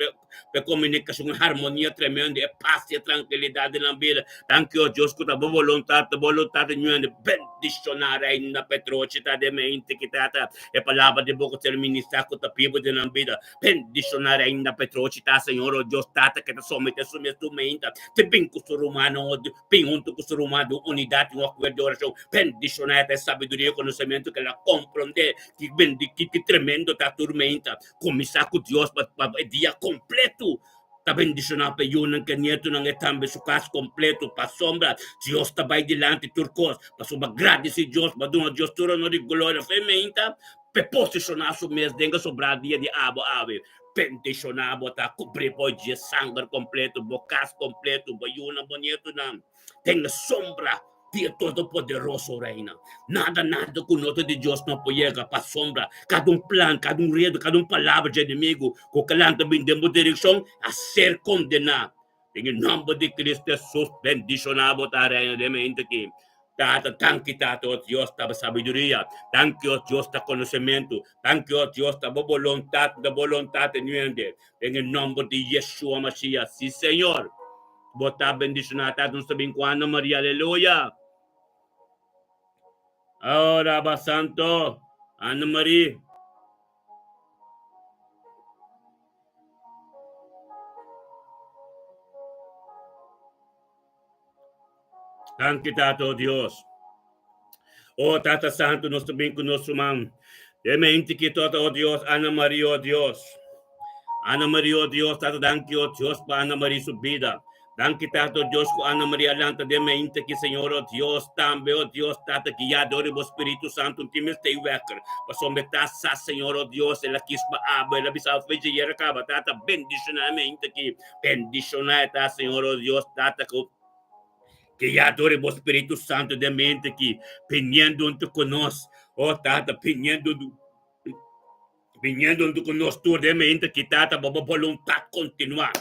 pe comunicação, harmonia tremenda, e paz e tranquilidade na vida, thank you, oh Dios, com a boa vontade, nuende, bendicionare in Petroci, ta de me intiquitata, e palavra de boca ter ministrar com a pibo de na vida, bendicionare ainda Petrocita, Senhor, oh Deus, tata que te somete su instrumenta, te bem com o humano, bem junto com o humano, unidade, um acordo de oração, bendicionare a sabedoria e conhecimento que ela compreende, que tremendo tá tormenta, começar com Deus para dia completo. Tá bendicionado para yun que nieto ng etambe su caso completo pa sombra Dios está vai delante turcos pa subagrade si Dios pa doon Dios turo no di gloria fementa pe posicionar su mes denga sobrar dia de abo ave bendicionado tá cobrir poi dia sangue completo bocas completo bayuna bonito na tenga sombra Dia Todo-Poderoso reina. Nada com nota de Deus não pode chegar para sombra. Cada plano, cada redo, cada palavra de inimigo, com que lá também demos direção a ser condenado. Em nome de Cristo Jesus, bendicionado a reina de mente aqui. Tata, tanque, tata, oh Deus, da sabedoria. Tanque, oh Deus, da conhecimento. Tanque, oh Deus, da vontade, nuende. Em nome de Yeshua Mashiach. Sim, Senhor. Botar bendicionado, não sabem quando, Maria, aleluia. Ahora va Santo, Ana María. Thank you, Tato Dios. Oh, Tata Santo, nuestro bien con nuestro man. Demente que todo, oh Dios, Ana María, oh Dios. Ana María, oh Dios, Tata, thank you, oh Dios, para Ana María su vida. Danke tato Dios ko Ana Maria Lanta de mente que Senhor oh Dios tambe oh Dios tata que ya dore bo Espírito Santo time stay wecker paso meta sa Senhor oh Dios ela kispa aba ela bisa feje yera kaba tata bendicionamente que bendiciona ta Senhor oh Dios tata que ya dore bo Espírito Santo de mente que penhando junto conosco oh tata penhando junto conosco de mente que tata bobo vontade continuar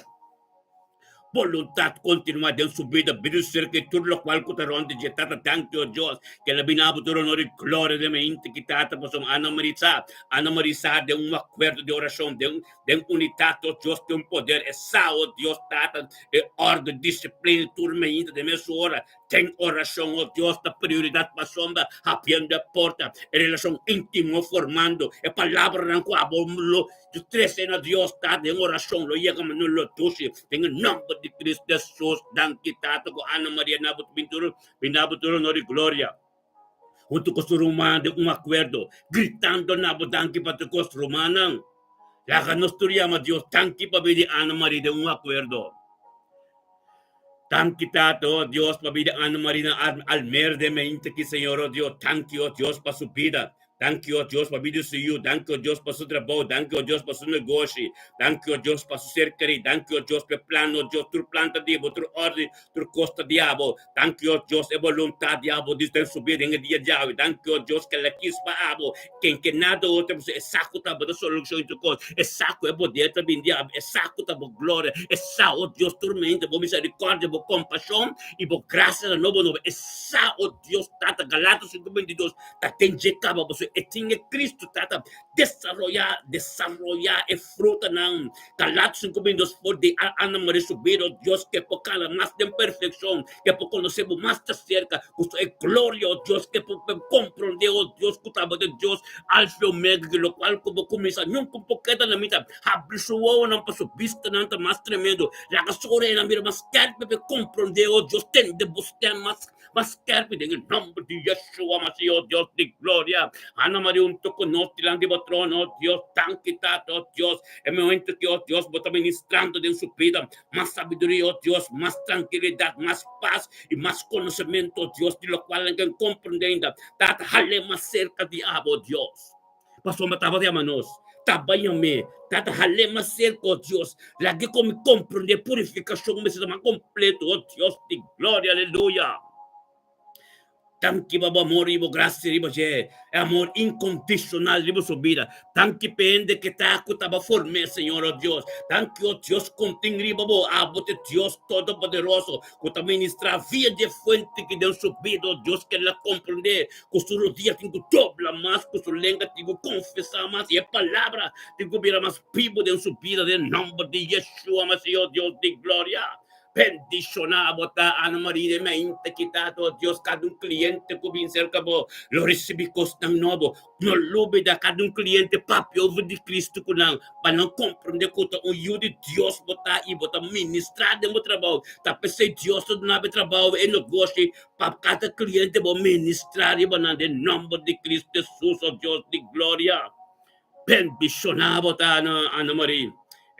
voluntad continua de su vida, vida cerca de todo lo cual cutaron de jetata tanto Dios, que la binabo todo honor y gloria de mente que tata pues Ana Marisa de un acuerdo de oración, de unidad, oh Dios, de un poder, esa, oh Dios, tata, de orden, disciplina, turmenta de su hora, ten oración, oh Dios, la prioridad para sombra, abriendo la puerta, relación íntimo formando, palabra en cual yo tres en a Dios, tata, en oración, lo llega, no lo tuche, en el nombre de Cristo Jesús, dan quitado con Ana María Binabuturo no de gloria. Junto con su romana de un acuerdo, gritando na bodanki para tu romana. La que nos llama Dios, tan que para ver Ana María de un acuerdo. Tan quitado Dios para ver Ana María al mer de mente que Señor Dios, tan que Dios para su vida. Thank you, Dios, para vida suyo. Thank you, Dios, para su trabajo. Thank you, Dios, para su negocio. Thank you, Dios, para su cerca. Thank you, Dios, para plano. Dios, tu planta diabo, tu orden, tu costa diabo. Thank you, Dios, e voluntad diabo, desde su vida en el día de hoy. Thank you, Dios, que la quispa abo. Que nada otro, es saco tabo de solución tu cosa. Es saco e poder también diabo. Es saco tabo gloria. Es saco, Dios, tormenta, por misericordia, por compasión y por gracia de nuevo. Es saco, Dios, tata, Galatas 5:22. Taten jecaba, por su etinge Cristo, Tata, desarrollar e fruta ng Galatas 5:2, de Ana María subido, Dios, que por cada más de perfección, que por conocemos más de cerca, justo es gloria, oh Dios, que por comprender, oh Dios, que de Dios, alfa y omega, que lo cual como comienza, nunca un poquito na mitad, abre su ojo, no paso vista, nada más tremendo, la gasora en la mira más carpe, comprender, oh Dios, ten de buscar más carpe, en el nombre de Yeshua, Mashiach, oh Dios de gloria, Ana María, un toco, no, tirando de trono, oh Dios, tan quitado, oh Dios, en el momento que, oh Dios, vos está ministrando de su vida, más sabiduría, oh Dios, más tranquilidad, más paz y más conocimiento, oh Dios, de lo cual alguien comprendenda, tata, jale más cerca de abo, Dios. Pastor, mataba de amanos, tabayame, tata, jale más cerca, oh Dios, la que comprende purificación, me se llama completo, oh Dios, de gloria, aleluya. Tanki baba amor ribo gracia ribo je amor incondicional ribo su vida. Tanki pende que taco taba forme, Señor, oh Dios. Tanki, oh Dios, contin ribo bo abote Dios todopoderoso, que te ministra vía de fuente que de su vida, oh Dios, que la comprende, que su rodilla tengo dobla más, que su lengua tengo confesar más, y es palabra tengo mira más vivo de su vida, del nombre de Yeshua, Mashiach, Dios de gloria. Bendicionado ta Ana Maria de mente quitado, Dios, cada un cliente que viene cerca bo, lo recibe costang novo, no lube da cada un cliente papi over de Cristo kunang, para não compreender que o de Dios bota e bota ministrar de meu trabalho, tá pensei Dios todo na trabalho e negócio, para cada cliente bo ministrar e banando em nome de Cristo Jesus, oh Deus de glória. Bendicionado ta Ana Maria.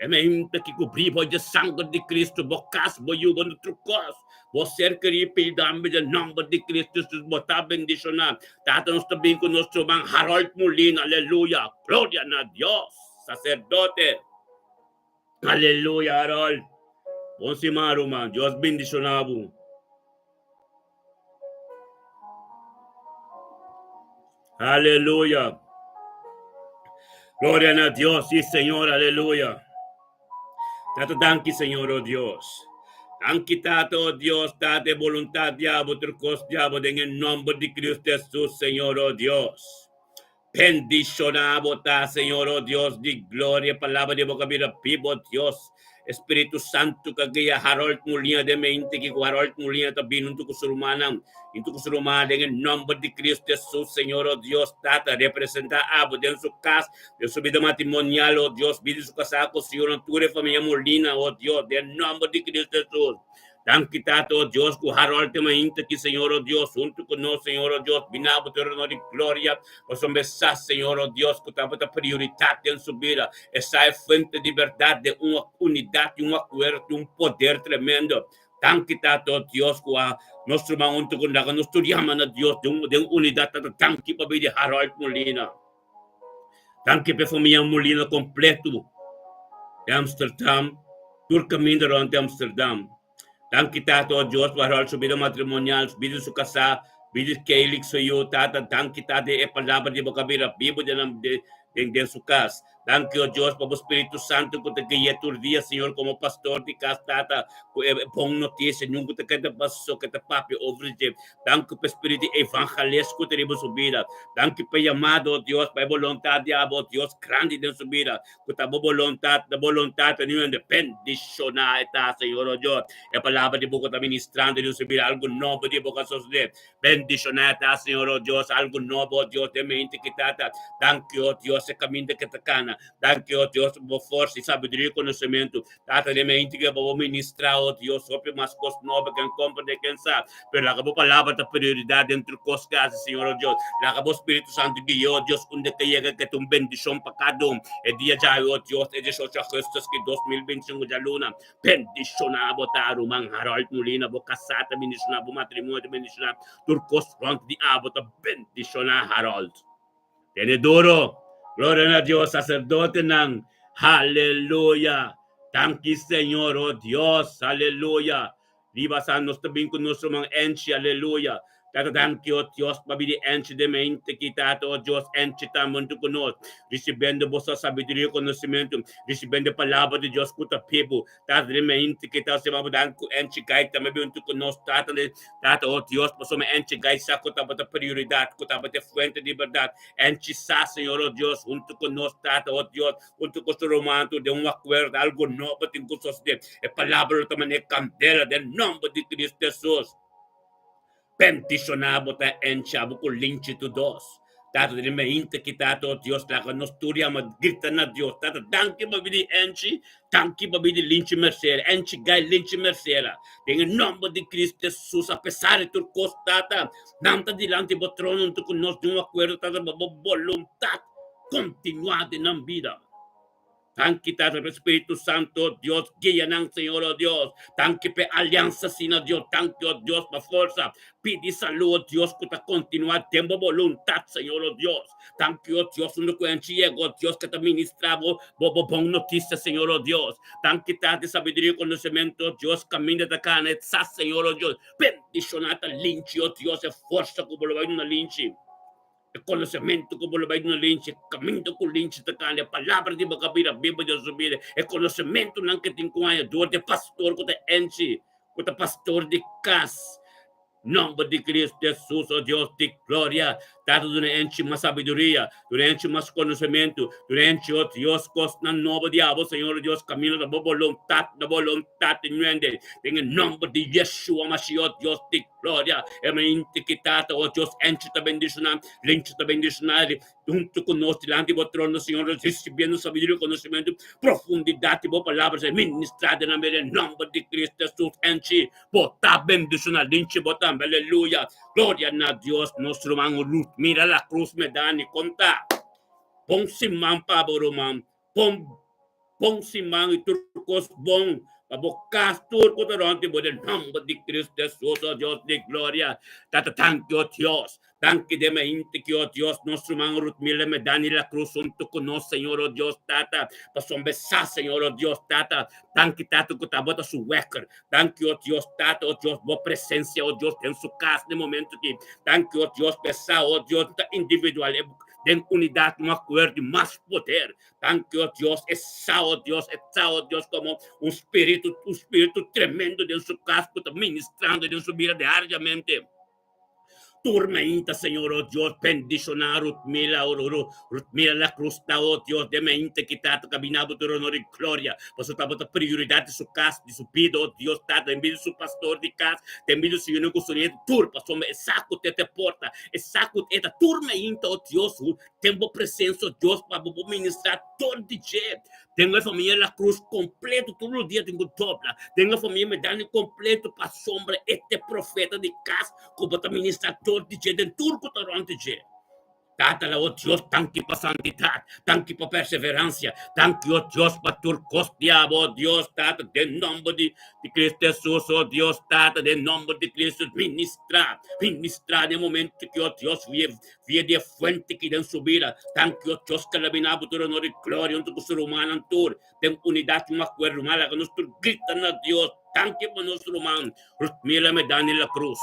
É mesmo que cobrir o sangue de Cristo, bocas, boiugo no trucos. Você queria pedir o nome de Cristo, Jesus, botar bendicionar. Tata nós também com nosso irmão Harold Molina, aleluia. Glória a Deus, sacerdote. Aleluia, Harold. Bom semana, irmão. Deus bendicionado. Aleluia. Glória a Deus, sim, Senhor, aleluia. Tato, danki, Señor, oh Dios. Danki, Tato, oh Dios, date voluntad, diabo, turcos, diabo, en el nombre de Cristo Jesús, Señor, oh Dios. Bendicionado, Señor, oh Dios, de gloria, palabra de boca, mira, vivo, Dios. Espíritu Santo, kagaya Harold Molina de mente, que Harold Molina también un tuco surumana, en tuco surumana, en el nombre de Cristo Jesús, Señor, oh Dios, Tata, representa a Abo de su casa, de su vida matrimonial, oh Dios, vida su casa, con Señor, tu familia Molina, oh Dios, en el nombre de Cristo Jesús. Danke, Tato, oh Dios, que Harold te mente que, Señor, oh Dios, junto con nosotros, Señor, oh Dios, vinabo te honor y gloria, pues un besazo, Señor, oh Dios, que te da prioridad en su vida, esa es fuente de verdad, de una unidad, de un acuerdo, de un poder tremendo. Danke, Tato, oh Dios, que nuestro hermano, junto con la que nos llaman a Dios, de una unidad, Tato, danke, papi, de Harold Molina. Danke, pe familia Molina completo, de Amsterdam, todo el camino de Amsterdam. Danke, Tato, oh Dios, para Harold, su vida matrimonial, su vida su casa, vida que él hizo, Tata, danke, Tata, de palabra de boca, mira, vivo de su casa. Danke, oh Dios, por el Espíritu Santo, que te guíe tu día, Señor, como pastor de casa, Tata, con noticia, nunca te queda paso, que te papi, overje. Danke, por Espíritu evangelístico, te ribo su vida. Danke, por llamado, oh Dios, por voluntad de abo, Dios, grande de su vida, que te voluntad, de bendicionar, Señor, oh Dios. La palabra de boca está ministrando y recibir algo nuevo de boca social. Bendicionada, Señor, oh Dios, algo nuevo, oh Dios, de mente que trata. Danke, oh Dios, ese camino que te cana. Danke, oh Dios, por força e sabedoria e conhecimento. Trata de mente que vou ministrar, oh Dios, sobre umas coisas novas que compreende, quem sabe. Pero la acabou palavra da prioridade entre os casos, Senhor, oh Dios. La acabou Espírito Santo que oh Dios, onde que chega que tem bendição para cada um. E dia já, oh Dios, é de 8 de agosto que 2025 já luna. Bendicionar, botar o man Harold Molina, vou casar, bendicionar, vou matrimônio, bendicionar, turcos front de abota, bendicionar Harold. Tenedoro, gloria a Dios, sacerdote ng hallelujah. Thank you, Señor, oh Dios, hallelujah. Libasan nos tabing con nuestro mga enchi, hallelujah. Tato danke, oh Dios, mabili enche de mente quitado, oh Dios, enche tamanto con nos, recebendo vossa sabedoria e conhecimento, recebendo a palavra de Deus com o people, tato de mente quitado, se vamos dar enche gai, também bem com nós, tato, oh Dios, passou me enche gai, saco tava da prioridade, com tava da fuente de verdade, enche sa, Senhor, oh Deus, junto com nós, tato, oh Deus, junto com o romano, de acordo, algo novo, tem que suceder, a palavra também é candela, de nome de Cristo Jesus. Bendicionado ta enchabo con linche tu dos. Tato de mente que tato Dios la que nos turia ma grita na Dios. Tato danke babidi enchi, danke babidi linche mercera, enchi gai linche mercera. En el nombre de Cristo Jesús, a pesar de tu costata, nanta dilante bo trono tu con nos de un acuerdo tata bo voluntad continuada en vida. Tanque Tata Espíritu Santo, Dios, guía en Señor, oh Dios. Tanque pe alianza, sino Dios. Tanque, oh Dios, pa fuerza. Pide salud, oh Dios, que te continúa tiempo voluntad, Señor, oh Dios. Tanque, oh Dios, uno que enchiego, oh Dios, que te ministra, bon noticia, Señor, oh Dios. Tanque Tata sabiduría y conocimiento, Dios, camina de acá, Señor, oh Dios. Bendicionata, linchi, oh Dios, fuerza como lo va a una linchi. El conocimiento como lo va a ir una linche, camino con linche, la palabra de Bacabira, Biblia de subir, el conocimiento que te encuentra, dor de pastor, con te enchi, con te pastor de casa. Nombre de Cristo Jesús, oh Dios de gloria, dado de una enche más sabiduría, de una enche más conocimiento, de una enche, oh Dios, cosa nueva diablo, Señor Dios, camino de voluntad de nuende, en el nombre de Yeshua, Mashiach, Dios de gloria, e me intiquitata, oh Dios, enche te bendicionar, linche te bendicionar, junto con nosotros, delante de trono, Señor, recibiendo sabiduría y conocimiento, profundidad y palabras, ministrada en el nombre de Cristo Jesús, enche, bota bendicionar, linche, bota, aleluya, gloria a Dios, nuestro hermano Ruth, mira la cruz, me da ni conta, pon simán paboromán, pon simán y turcos bon, Abocas turco durante el nombre de Cristo Jesús, oh Dios de gloria. Tata, tanque, oh Dios. Tanque de mente que, oh Dios, nuestro hermano Ruth Miller me da ni la cruz junto con nosotros, Señor, oh Dios, tata. Para besar, Señor, oh Dios, tata. Tanque, tata, que te bota su hueco. Tanque, oh Dios, tata, oh Dios, vos presencia, oh Dios, en su casa de momento que. Tanque, oh Dios, besar, oh Dios, individual. Den unidad, un acuerdo y más poder. Tanque, oh Dios, esa, oh Dios, como un espíritu tremendo de su casco, ministrando de su vida diariamente. Tormenta, Señor, oh Dios, bendicionar, Rutmila, Rutmila la cruz, oh Dios, de mente que está caminando de honor y gloria, por su prioridad de su casa, de su vida, oh Dios, está en medio de su pastor de casa, en medio de su unión con su nieto, turpa, sobre el saco te porta, el saco te tormenta, oh Dios, tengo presencia, oh Dios, para ministrar todo el día. Tengo la familia la cruz completo, todos los días tengo dobla, tengo la familia me dan completo para sombra este profeta de casa, como te ministrar todo el día, den turco durante el día. Tata, oh Dios, tanque para santidad, tanque para perseverancia, tanque, oh Dios, para turcos, oh Dios, tata, del nombre de Cristo Jesús, oh Dios, tata, del nombre de Cristo, ministrar en el momento que, oh Dios, vie de fuente que den su vida, tanque, oh Dios, que la vinaba por honor y gloria, un tu ser humano, ten unidad, un acuerdo, mala, que nos gritan a Dios, tanque para nuestro humano, mira, me dan en la cruz.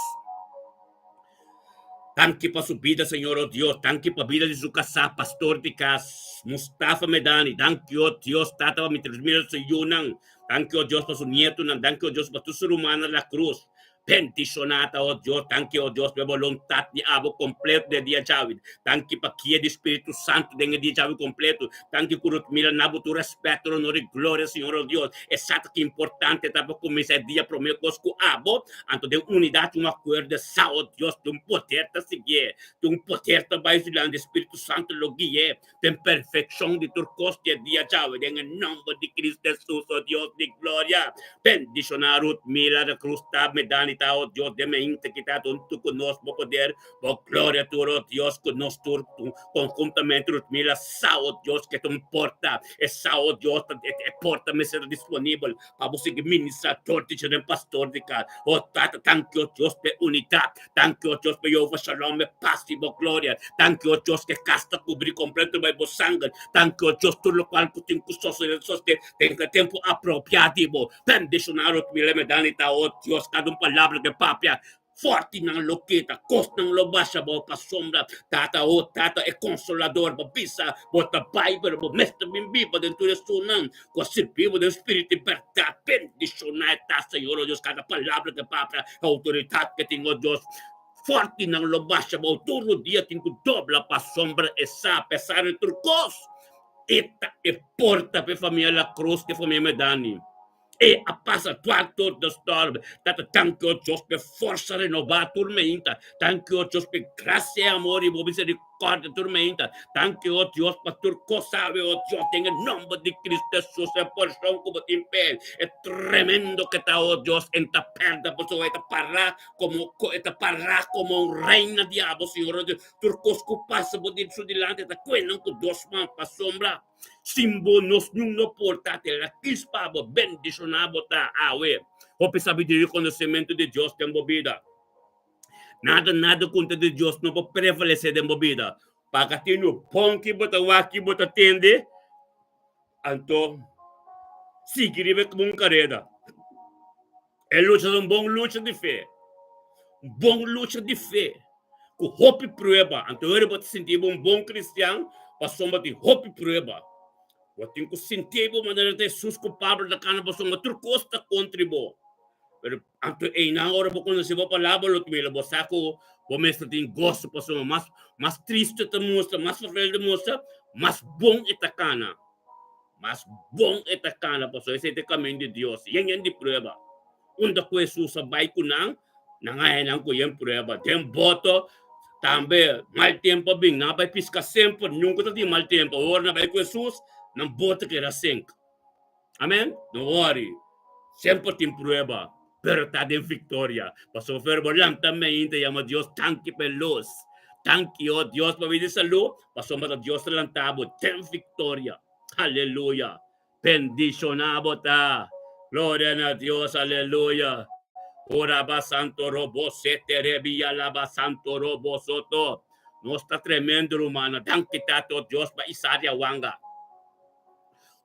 Tanque para su vida, Señor, oh Dios. Tanque para vida de su casa, pastor de casa. Mustafa Medani. Tanque, oh Dios, tata, mi transmira su yunan. Tanque, oh Dios, para su nieto. Tanque, oh Dios, para tu ser humano la cruz. Bendicionata, oh Dios, tanque, oh Dios, de voluntad de abo completo de dia Javid. Tanque para que el Espíritu Santo de dia Javid completo. Tanque por mira nabo tu respeto, honor y gloria, Señor, oh Dios. Exacto que importante, tampoco como ese día prometo con abo, anto de unidad, un acuerdo, oh Dios, de un poder te seguir, de un poder te bailar, de Espíritu Santo lo guíe, de perfección de tu costa de dia Javid, en el nombre de Cristo Jesús, oh Dios de gloria. Bendicionar, mira la cruz, me dan oh Dios, de mente que está junto con nosotros, poder, por gloria a tu, oh Dios, con nosotros, conjuntamente, mira, oh Dios, que te importa, esa, oh Dios, te porta, me será disponible, para você que ministrar, torte, de pastor de casa, oh Tata, tanque, oh Dios, de unidad, tanque, oh Dios, de Jehová, shalom, de paz y gloria, tanque, oh Dios, que casta, cubrir completo, de sangue, tanque, oh Dios, todo lo cual, que te incusos, tenga tiempo apropiado, bendicionar, mira, me dan, oh Dios, cada palabra de papia, forte ng lokita, kos ng lobasya mo, pasombra, tata o tata e consolador, babisa, bota Bible, bo mesta bimbiba, den tuya sunan, ko sirpivo den Espíritu libertad, bendicionar, ta Señor, Dios, cada palabra de papra, autoridad que tengo, Dios, forte ng lobasya mo, turo dia, tengo dobla, pasombra, esa, pesar en turcos, eta e porta pe família la cruz que família me dani. E a passa quanto da storm, tata tanto Dios per forza renovata tormenta, tanto Dios per gracia e amore e misericordia tormenta, tanto Dios per turco sabe o Dios tenga nombre de Cristo Jesús e porção como timpe, é tremendo que está o Dios en ta perda, por eso está parra como un reina diabo, Senhor, turcos que passa por dentro delante, está quenando com Deus man pa sombra, simbo nos no portate la quispa bo bendicionado ta awe hope sabedoria e conhecimento de Deus tem vida nada contra de Deus não pode prevalecer de vida para ter no pão que bota waki bota tende então seguir como carreira é luta bom luta de fé bom luta de fé com hope prueba então ele pode sentir bom cristiano para sombra de hope prueba. Eu tenho que sentir a maneira de Jesus culpável da cana, mas uma turcosta contribuo. Pero anto na hora po quando se va palavra lo tumila bo saco bo mestre tem gosto pa so mas triste te mostra mas feliz de mostra mas bom eta cana pa so esse te caminho de Deus yan de prueba unda ko Jesus sabay ko nang nangayan ko yan prueba tem boto tambe mal tempo bing na bay pisca sempre nunca te mal tempo ora na bay ko Jesus nang boto que era 5 amen don't worry sempre tem prueba pero está de victoria. Pasó fervo lentamente, llama Dios tanque pelos. Tanque, oh Dios, para vivir salud. Pasó para Dios lentabo, ten victoria. Aleluya. Bendicionado ta. Gloria a Dios, aleluya. Ora ba santo robo, sete rebia la ba santo robo soto. No está tremendo, hermano. Tanque tato Dios para Isaria Wanga.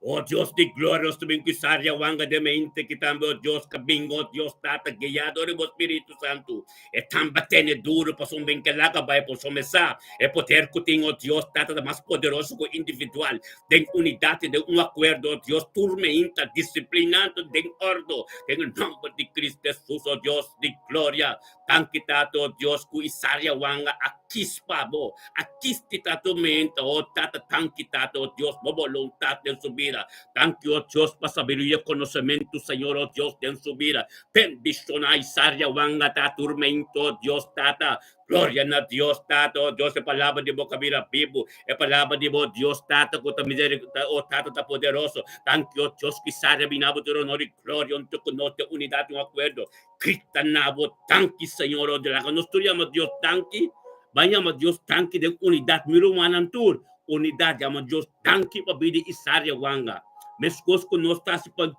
Oh Dios de gloria, nos tuming kisarya wanga de mente kitamba, oh Dios kabingo, Dios tata guiado de Espírito Santo. E tambatene duro para sumbing kalaga vai por somesa. E poder kuting, oh Dios tata mais poderoso que individual. Den unidade, de acordo, oh Dios turmenta, disciplinando, den ordo. En el nombre de Cristo Jesús, oh Dios de gloria. Tankitato, oh Dios, ku isarya wanga akispabo. Akistitato menta, oh tata tankitato, oh Dios, mo voluntad de su vida. Thank you, oh Dios, para sabiduría y conocimiento, Señor, oh Dios, en su vida. Bendición a Isaria, Wanga, ta, tormento, Dios, tata. Gloria a Dios, tata, oh Dios, es palabra de boca vida vivo. Es palabra de vos, Dios, tata, con tu misericordia, oh tata, ta poderoso. Thank you, oh Dios, que Isaria, vinabo, de honor y gloria, un toque, norte, unidad, un acuerdo. Cristianabo, thank you, Señor, oh Dios, nos llama Dios, thank you. Vayamos Dios, thank you, de unidad, miro manantur. Unidade, ama Deus, tanque para vida Isaria Wanga. Mescos que nós está se para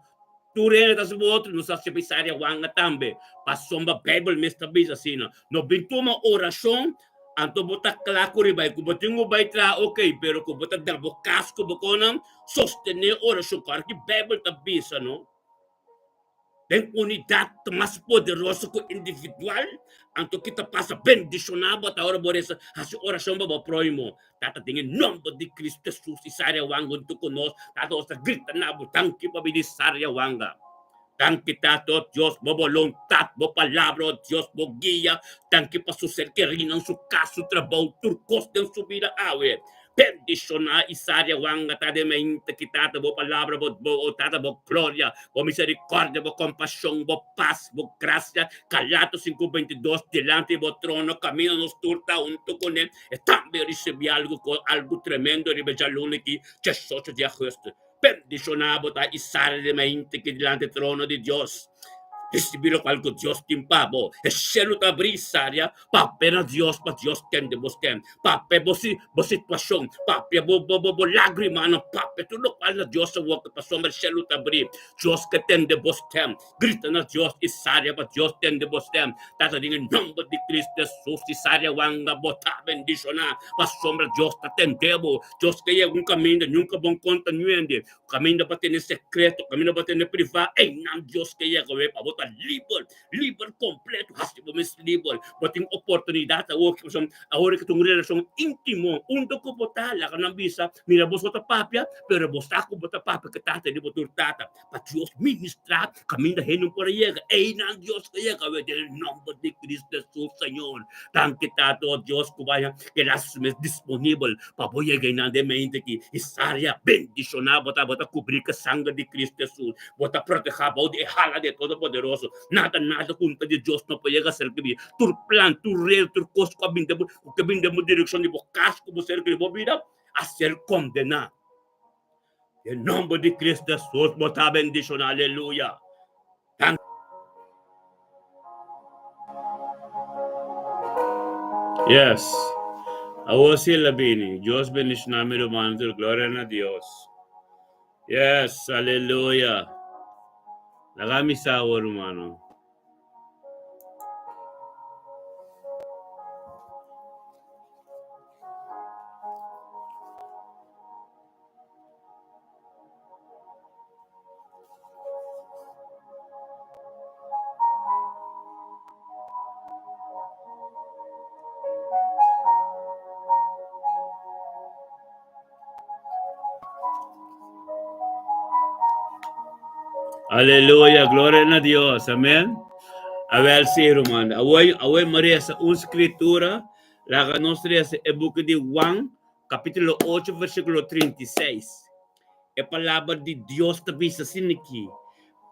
turena das outro, nós está se para Isaria Wanga também. Passomba Bible mestra bisa assim, no bintu uma oração, anto bota claro que vai, que botinho vai tra, ok, pero que bota dar bocasco boconam, sostener oração, cara que Bible tá bisa, não? Tem unidade mais poderosa que o individual, anto kita passa bendicionado até a hora por essa oração para o próximo. Tata tem em nome de Cristo Jesus e Saria Wanga junto conosco. Tata está gritando, tanque para vir Saria Wanga. Tanque tato, Deus, bo voluntad, bo palavra, Deus, bo guia. Tanque para su ser querido em su caso, trabalho, turcos de su vida, awe. Bendicionar Isaria Wanga, tá de mente que tata bo palavra, bo tata bo glória, bo misericórdia, bo compaixão, bo paz, bo graça, Galatas 5:22, delante do trono, caminho nos turta junto com ele, e também recebi algo tremendo, ribejalune que 18 de agosto. Bendicionado tá Isaria de mente que delante do trono de Deus. Recibir algo Dios timpabo. E cielo ta brisaria, papera Dios, pa Dios tende bostem. Pape bo situação, pape bo lágrima, no pape tudo qual na Dios o que passou mas cielo ta bri. Dios que tende bostem. Grita na Dios isaria, pa Dios tende bostem. Tata em nome de Cristo Jesus, isaria wanga bota bendiciona. Pa sombra Dios ta tendebo. Dios que é caminho, nunca bom conta nuende. Caminho para ter secreto, caminho para ter privado. Ei, não Dios que é para botar para livre completo, hasta mas livre, boting oportunidade a work som ahora que tung relasyon intimo, undo ko bota la kanang bisa, mira bos bota papia, pero bos ako bota papia que tata di botur tata, pa Dios ministra, kami na henung por llega, ng Dios kaya ka el nombre de Cristo Jesús, Señor. Tan que tato Dios kubaya que las mes disponible pa boye gainan de mente que isaria bendicionar bota cubrir que sangre de Cristo Jesús, bota proteger bota de hala de todo poderoso. Nada junta de Dios no puede ser que tu plan, tu real, tu costo que binde mo dirección de bocas como ser que vos mira a ser condenado. En nombre de Cristo Jesús, bota bendición, aleluya. Yes. Awasi labini. Dios bendice namin rumano. Gloria na Dios. Yes. Hallelujah. Nagami sawa rumano. Aleluya, gloria a Dios, amén. A ver si, hermano, away María, sa una escritura, la que nos trae el book de Juan, capítulo 8, versículo 36. Es palabra de Dios te dice así aquí.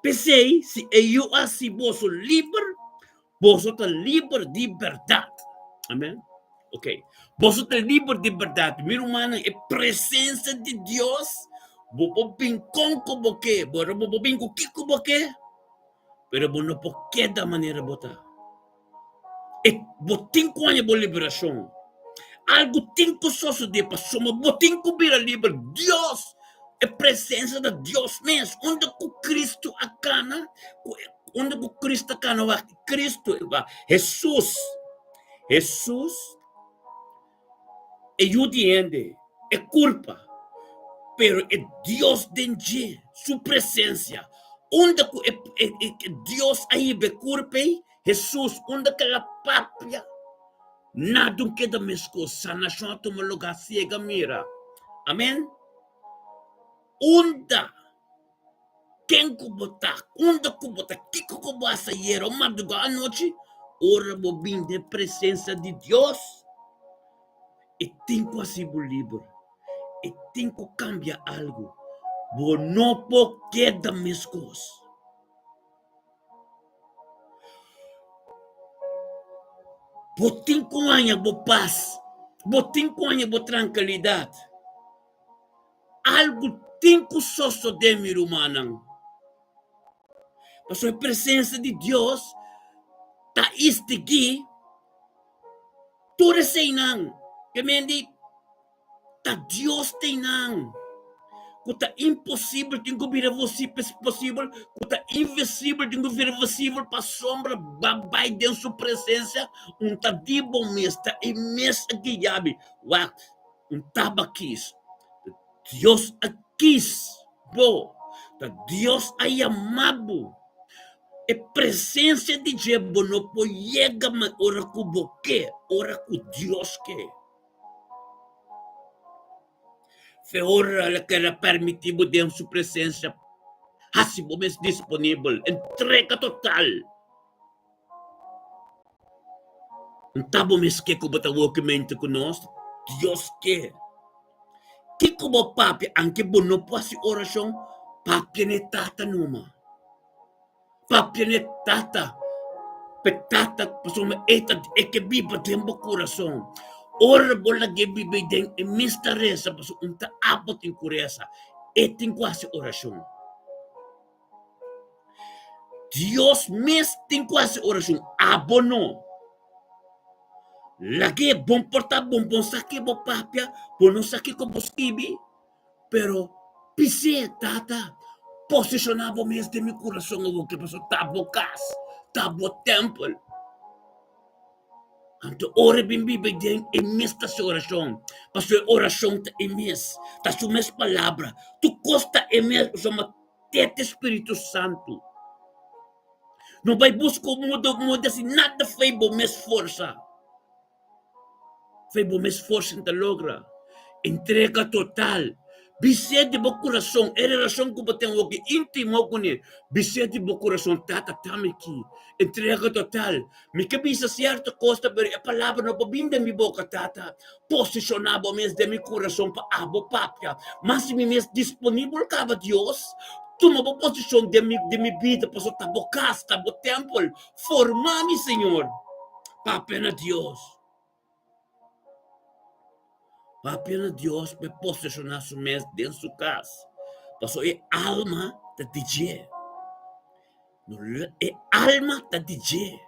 Pensei, si eu assim vos libre, vos sos libre de verdade. Amém? Ok. Vos sos libre de verdade. Meu irmão, é presença de Deus. Vos bem como que, vos bem com que como que, pero vos não pode da maneira botar. E vos tem com a liberação. Algo tem que só se de passar, mas vos tem que vir livre. Deus é presença de Deus mesmo. Onde o Cristo acana, onde o Cristo acana, Cristo, Jesus, é judiente, é culpa. Pero é Deus dentro, sua presença. Onde Deus aí be culpa, Jesus, onde que a pápia, nada que da mesco, sanação toma lugar cega mira. Amém? Onde quem que botar, onde que botar, que botar sair, madrugada à noite, ora bobin de presença de Deus, e tem que ser livre. E tem que cambiar algo. Bo não pode dar minhas coisas. Bo tem que ganhar bo paz. Bo tem que ganhar bo tranquilidade. Algo tem que só de meu irmão. Mas a presença de Deus está aqui. Tudo sei não. Que me diz, tá Deus tem não. Kuta impossível tem que vir você possível, kuta invisível tem que vir visível para sombra, babai dentro sua presença, tá de bom mês, tá imenso aqui, jabe, what, tabaquis, Deus aqui, bo, tá Deus aí amado, é presença de Jebo, não pode chegar, mas ora com boque, ora com Deus que. Ora que era permitido dentro de sua presença, assim como é disponível, entrega total. Então, vamos que como está o documento conosco, Deus quer. Que como papi, anche bom não pode ser oração, papi ne tata numa. Papi ne tata, petata, pessoa é que viva dentro do coração. Ora bola que vive dentro de mistério, pessoa tá abot em curiosa, e tem quase oração. Deus mesmo tem quase oração, abono. Lagi bom portar bom saque bom papia, bom saque com bosquibi, pero pise tata, posicionava mesmo de meu coração o que pessoa tá bocas, tá bo temple. Então, ora bem vive dentro de mistério oração, pastor oração tá imensa, tá sua mesma palavra, tu costa imensa, chama Tete Espírito Santo. Não vai buscar muda assim, nada foi bom, me esforça. Foi bom, me esforça em logra. Entrega total. Bisé de bo coração, é relação que você tem o que íntimo com ele. Bisé de bo coração, tata tamiki. Entrega total. Me que bisa certa costa, pero a palavra não pabinda mi boca, tata. Posicionado mes de mi coração pa abo papia. Mas se me mes disponível cava Deus. Toma a posição de mi vida, para sua tabo casa, tabo templo. Forma-me, Senhor. Papia na Deus. Apenas Deus me posicionar su mes dentro de su casa. Pasó alma da DJ. Alma da DJ.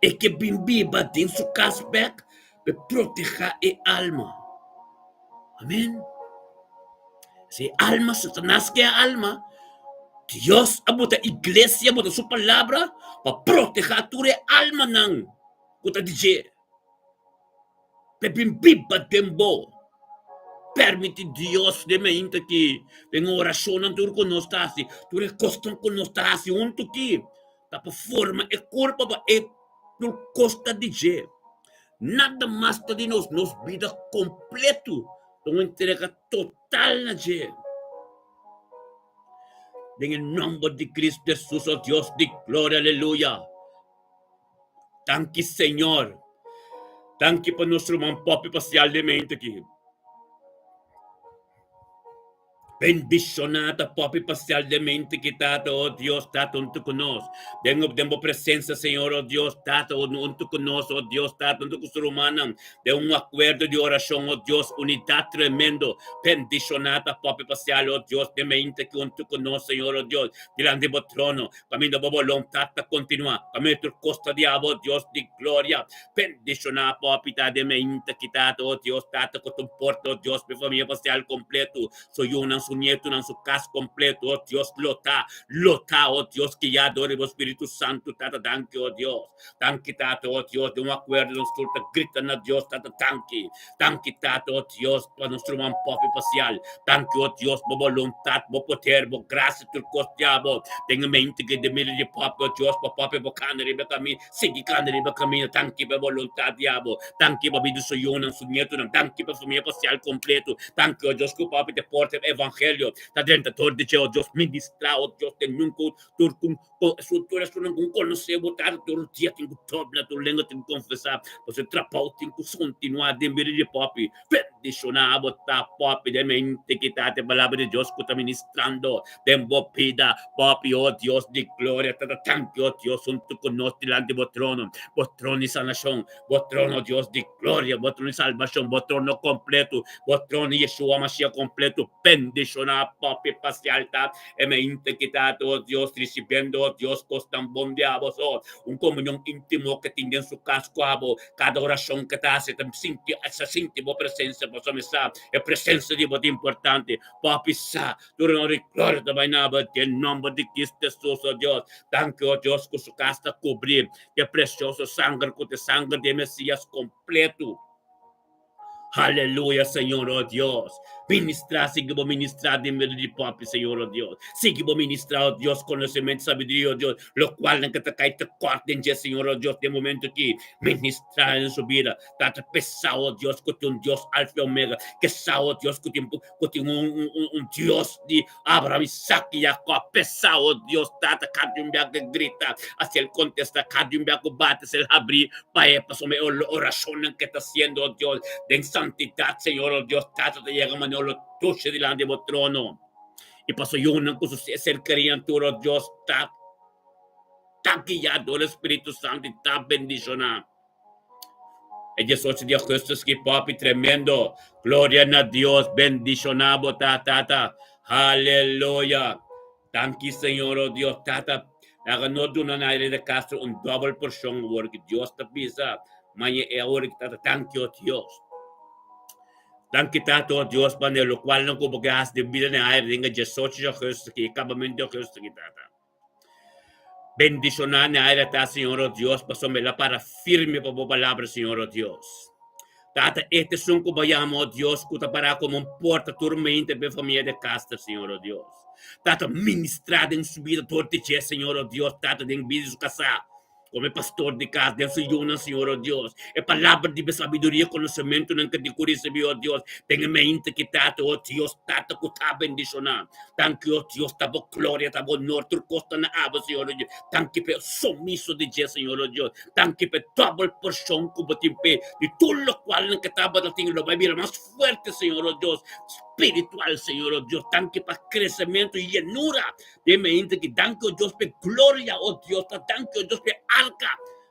E que bimbiba dentro de su casa back, me proteja alma. Amén. Si alma, Satanás que alma, Dios abuta iglesia, abuta su palabra, para proteger tu alma nang. Kuta DJ. Pe bimbiba dembo. Permite Dios de mente que tenga oración tu conostasi, tu recostan conostasi junto que tapa forma e corpo pa e tu costa de je. Nada mais de nos vida completo, uma entrega total na je. En el nombre de Cristo Jesús, oh Dios de gloria, aleluya. Thank you, Señor. Thank you por nuestro man papi parcialmente aqui. Bendicionada, papi, parcialmente quitado, oh Dios, tato junto con nosotros. Tengo presencia, Señor, oh Dios, tato junto con nosotros, oh Dios, tato junto con su humana. De un acuerdo de oración, oh Dios, unidad tremendo. Bendicionada, papi, parcial, oh Dios, de mente junto con nosotros, Señor, oh Dios, delante del trono. Camino de voluntad continua. Camino de costa de oh Dios, de gloria. Bendicionada, papi, de mente quitado, oh Dios, tato con tu porto, oh Dios, mi familia parcial completo. Soy una su nieto, en su casa completo, oh Dios, lota, oh Dios, que ya adore el Espíritu Santo, tata, danke, oh Dios, danke, tato, oh Dios, de un acuerdo, nosotros gritan a Dios, tata, danke, tato, oh Dios, para nuestro man papi parcial, danke, oh Dios, por voluntad, por poder, por gracia, tu costiabo, tenga mente que de medio de papi, oh Dios, por papi, por canere, por camino, sigue canere, por camino, danke, por voluntad, diabo, danke, por vida, soy una, su nieto, danke, por familia parcial completo, danke, oh Dios, que papi te porte evangelio, ta dentro todo de Dios, Dios ministra, oh Dios, te nunca, tu eres un conocido, tu dia, tu tobla, tu lengua, tu confessar, você trapau, tu continuar de meio de papi, bendicionar, botar papi, de mente que tá, te palavra de Deus, que tá ministrando, tempo pida, papi, oh Dios de glória, thank you, oh Dios, junto conosco, delante do trono de sanação, o trono, Deus de glória, o trono de salvação, o trono completo, o trono de Yeshua Mashiach completo, bendicionar, papi, parcial, e mente que tá, oh Deus, recebendo, oh Deus, costam bom diabo, un comunhão íntimo que tem em sua casa, cada oração que tá, se sente essa íntimo presença, posso me saber, é presença de muito importante, papi, sa, tu não recorda também nada, em nome de Cristo Jesus, oh Deus, thank you, oh Deus, que sua casa cobrir, que precioso sangue, que o sangue de Messias completo. Aleluya, Señor, oh Dios. Ministrar, seguimos ministrar de medio de papi, Señor, oh Dios. Seguimos ministrar, oh Dios, conocimiento, sabiduría, oh Dios, lo cual en que te cae te corten, Señor, oh Dios, de momento aquí, ministrar en su vida. Tata pesado, oh Dios, que un Dios alfa y omega, que sao, oh Dios, que un Dios de Abraham, Isaac y Jacob, pesado, oh Dios, tata, cada un que grita, hacia el contesta, cada un que bate, se el abrir, para pasar oración que está haciendo, oh Dios, de santidad, Señor, oh Dios, tato te llega a lo tuche delante del trono. Y pasó yo una cosa, ser criatura, oh Dios, está guiado el Espíritu Santo y está bendicionado. Y Jesús Dios Jesús, que papi tremendo, gloria a Dios, bendicionado, tata, aleluya. Thank you, Señor, oh Dios, tata. Haga no de una aire de Castro, un doble porción, porque Dios te pisa. Mañana es ahora que tata, thank you, oh Dios. Thank you, tato, Dios, para lo cual no como que has de vida en el aire, tenga Jesús Jesús, que acabamente Jesús, que tata. Bendicionar en el aire, Señor, oh Dios, pasó para firme por tu palabra, Señor, oh Dios. Tata, este son que vayamos, oh Dios, que para como un porta turmente de familia de casta, Señor, oh Dios. Tata, ministrada en su vida, tortiche, Señor, oh Dios, tata, de vida su casa. Como pastor de casa, de su yuna, Señor, oh Dios. É palavra de sabedoria, conhecimento, não que de curice, oh Dios. Tenha mente que tata, oh Dios, tata, que tá bendicionar. Thank you, oh Dios, tabo glória, tabo norte, costa na aba, Senhor, oh Dios. Thank you, sumiso de Deus, Senhor, oh Dios. Thank you, double porção, como timpe, de tudo o qual não que taba da tinha, vai vir mais forte, Senhor, oh Dios. Espiritual, Senhor, oh Dios. Thank you, para crescimento e llenura. De mente que thank you, oh Dios, para glória, oh Dios. Thank you, oh Dios, para arca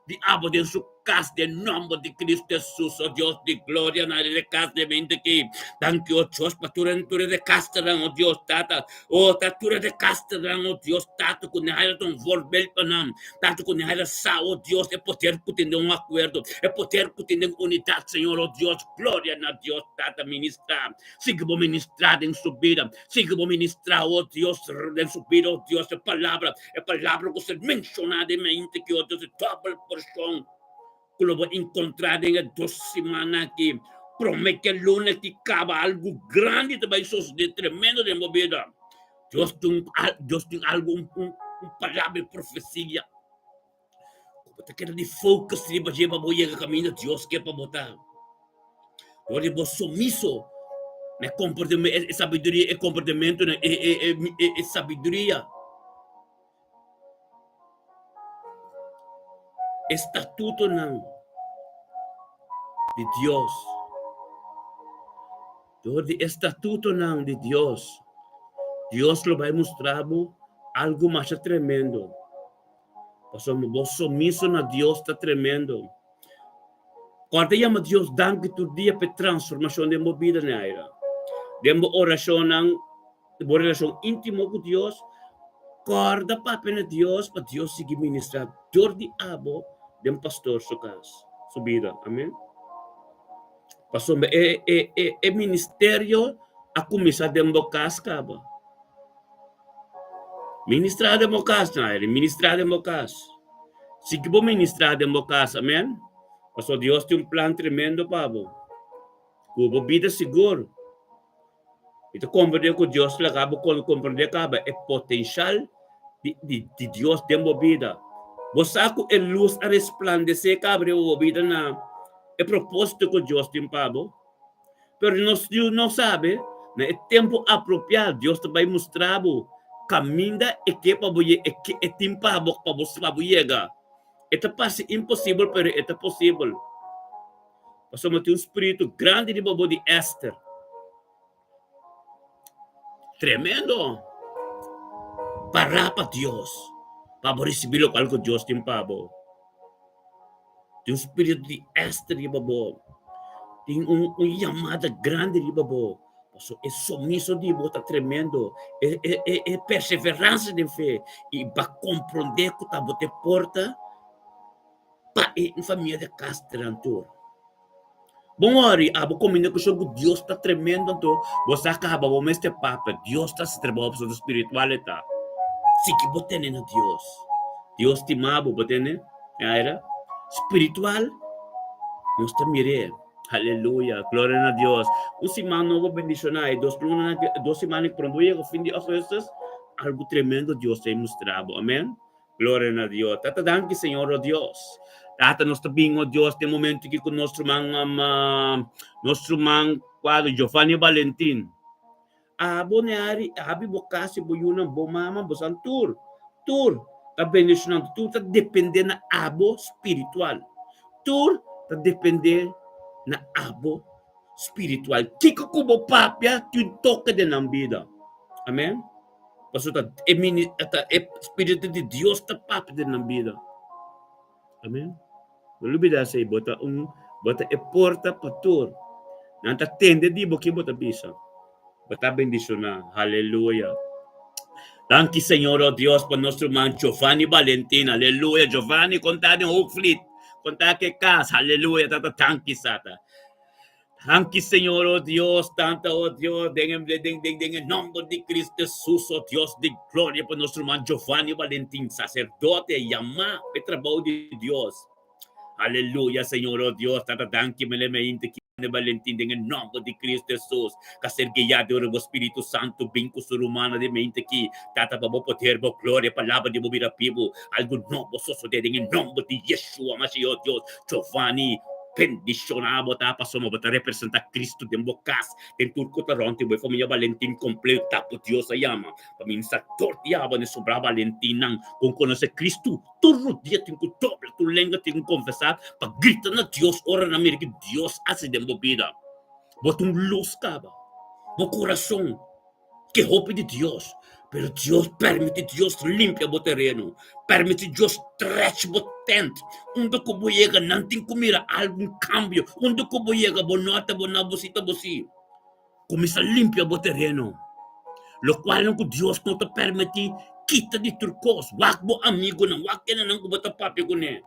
de abo de su casa, de nombre de Cristo Jesús, oh Dios, de gloria, na de casa de mente que, thank you, oh Dios, para tu de casa, oh Dios, tata, oh, tatura de casa, oh Dios, tata, con el ton volver panam, tata, con el sa, oh Dios, é poder que tener un acuerdo, é poder que tener unidad, Señor, oh Dios, gloria, na Dios, tata, ministrar, sigue vos ministrar en su vida, sigue vos ministrar, oh Dios, en su vida, oh Dios, é palavra que se menciona de mente que, oh Dios, é double porção, que lo voy a encontrar en 2 semanas que promete que el lunes que acaba algo grande te va a suceder tremendo de movida. Dios tiene algo, un palabra de profecía. Como te queda de focus, si va a llevar a camino, Dios que para botar. Yo digo sumiso, me comportamento, sabiduría, comportamento, sabiduría. Estatuto não de Deus. De estatuto não de Deus. Deus lo vai mostrar algo mais tremendo. Passamos vos sumiso na Deus está tremendo. Quando chama Deus danke tu dia para transformação de minha vida na era. Demo oração uma relação íntima com Deus. Corda para Deus, para Deus seguir ministrar. Dor de abo de pastor su casa, su vida. Amém? Pastor, é ministério a começar de uma casa, caba. Ministrar de uma casa, ministrar de uma casa. Se que vou ministrar de uma casa, amém? Pastor, Deus tem plan tremendo, pabo. Cubo vida seguro. Então, compreender que Deus le acaba, quando compreender que é potencial de Deus de uma vida. Você que a luz a resplandecer cabre o vida na é propósito que Deus tem pabo. Pero nós não sabe, no tempo apropriado Deus vai mostrar o caminho e que para que é tempo para você chegar. É quase impossível, pero é possível. Passamos ter espírito grande de bobo de Esther. Tremendo. Para Deus. Para receber o que Deus tem pabo. Tem espírito de Esther de bobo. Tem chamada grande de bobo. É sumiso de bobo, está tremendo. É perseverança de fé. E para compreender que está bote porta para a família de Castrantur. Bom, ori, a comunicação com Deus está tremendo. Então, você acaba, vamos este papo. Deus está se trabalhando sobre a espiritualidade. Se que você tem na Deus. Deus te ama, você tem, era espiritual. Nós te mire. Aleluia, glória a Deus. Semana novo bendicionar. 2 semanas para o fim de agosto. Algo tremendo Deus tem mostrado. Amém? Glória a Deus. Tata, danke, Senhor, oh Deus. Tata, nós também, oh Deus, tem momento que com nosso irmão quadro, Giovanni Valentin. Boneari, abi bocasi, boyuna, bomama, bosan tur. Tá bendicionando. Tur tá dependendo na abo espiritual. Tur tá dependendo na abo espiritual. Kiko kubo papia, tu toca de na vida. Amém? Pastor, espírito de Deus tá papia de na vida. Amém? Não olvidar se bota é porta para tur. Não tá tende de boque bota bisa. Bota bendicionar. Aleluia. Thank you, Senhor, oh Deus, por nosso irmão Giovanni Valentin. Aleluia. Giovanni, contado em Oakfleet. Contar que casa. Aleluia. Thank you, Sata. Thank you, Senhor, oh Deus. Tanto, oh Deus. En nombre de Cristo Jesús, oh Dios de gloria, por nosso irmão Giovanni Valentin, sacerdote, llamado, el trabajo de Dios. Aleluya, Señor, oh Dios, tatadanki melemente que Valentín en el nombre de Cristo Jesús, que ser guiado por el Espíritu Santo, vinco sur humana de mente que tata babo poder, bo gloria, palabra de movida pivo, algo nuevo suceder en el nombre de Yeshua, Mashiach, oh Dios, Giovanni, bendicionado, tapa, somos para representar Cristo de bocas, en turco taronte, voy familia Valentín completa, por Dios se llama, para mí está torteado en sobra Valentín, con conocer Cristo, todo dia tem que doble, tu lengua tem que confessar, para gritar na Deus, ora na América, Deus hace de vida. Bota luz, caba, no coração, que roupa de Deus, pero Deus permite, Deus limpia o terreno, permite Deus stretch o tent, onde que vou chegar, não tem que mirar algum cambio, onde que vou chegar, vou nota, vou na bocita, começa a limpar o terreno, lo qual não que Deus não te permite, quita de turcos, wak bo amigo na, wak na nang kubata papi ko ne,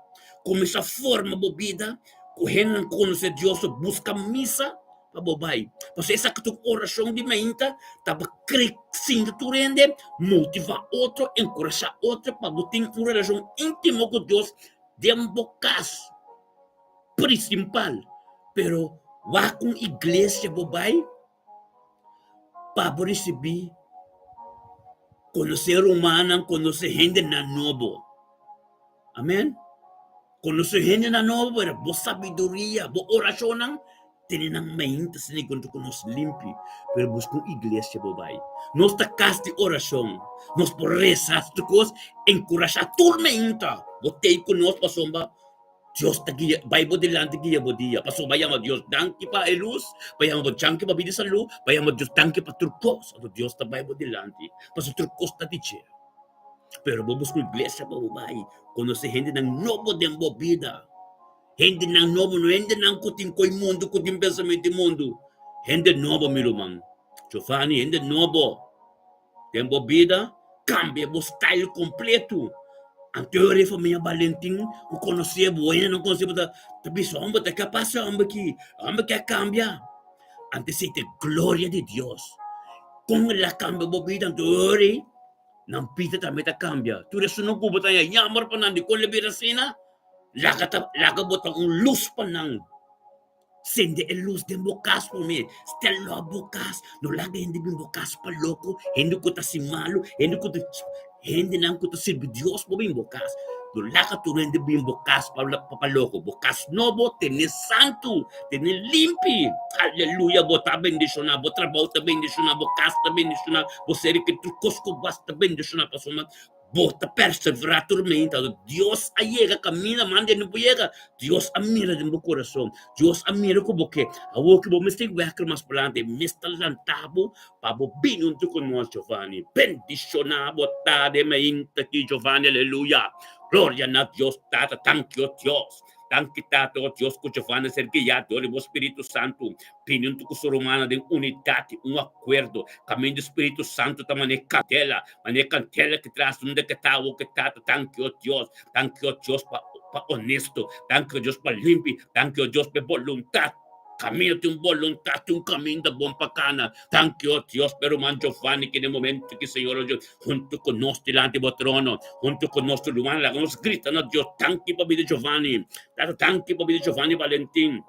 começa a forma bo vida, correndo não conhece Deus, busca missa, para bobai, porque essa que tu oração de mainta, tava crescendo tu rende, motiva outro, encorajar outro, para botar uma relação íntima com Deus, de bocas, principal, pero wak com igreja bobai, para receber conocer humana, conocer gente na novo. Amén. Conocer gente na novo, era boa sabedoria, boa oração, tem na mente, se nem quando conosco limpe, pero busca uma igreja, bobai. Nós ta casa de oração, nós por rezar as coisas, encorajar tua mente. Botei conosco, pasomba, Dios te guía, Bible delante guía bodía. Pasó, vayamos a Dios, danke pa luz, vayamos a danke pa vida salud, vayamos a Dios, danke pa turcos, Dios te Bible delante. Pasó turcos te dice. Pero vamos com igreja para babai, conocer gente ng novo de vida. Gente ng novo, no gente ng kuting ko'y mundo, kuting pensamento mundo. Gente novo, meu irmão. Giovanni, gente novo. Tempo vida, cambia o style completo. Anterior família Valentim, o conhecia buena, não conhecia da bisomba, da capaz amba que cambia. Antes de glória de Deus. Com ela cambia a vida anterior, não pita também tá cambia. Tu resto não cubo tayo, yamar pa nandi com liberasina, laga botang luz pa nang. Sende a luz de bocas por mim, stella bocas, no laga hindi bin bocas pa loco, hindi ko ta si malo, hindi nang ko ta sirvi Dios po bin bocas. No laga tu hindi bin bocas pa loco, bocas novo, tene santo, tene limpi. Aleluya, bota bendiciona, bota bauta bendiciona, bocas ta bendiciona, boseri que tu cosco basta bendiciona pa soma. Bota perseverar tormenta. Deus llega, camina, manda no llega. Deus mira de meu coração. Deus mira como que a o que vamos ter que mais plante, mista lantabo, para bem junto com nós, Giovanni. Bendicionado, tá de meinta aqui, Giovanni, aleluia. Glória a Deus, tata, thank you, Deus. Thank you, tata, Deus, com Giovanni, ser guiado, o Espírito Santo. Pinunto com o ser humano de unidade, acordo. Caminho do Espírito Santo, também cantela que traz onde que tá o que tá. Thank you, Deus, para honesto. Thank you, Deus, para limpo. Thank you, Deus, para voluntade. Caminho de voluntade, caminho da bom pacana. Thank you, Deus, pero man Giovanni, que no momento que Senhor, junto con nós, delante do trono, junto con nós, lumana, la nos grita, no Deus, thank you, para vida Giovanni. Thank you, para vida Giovanni Valentim.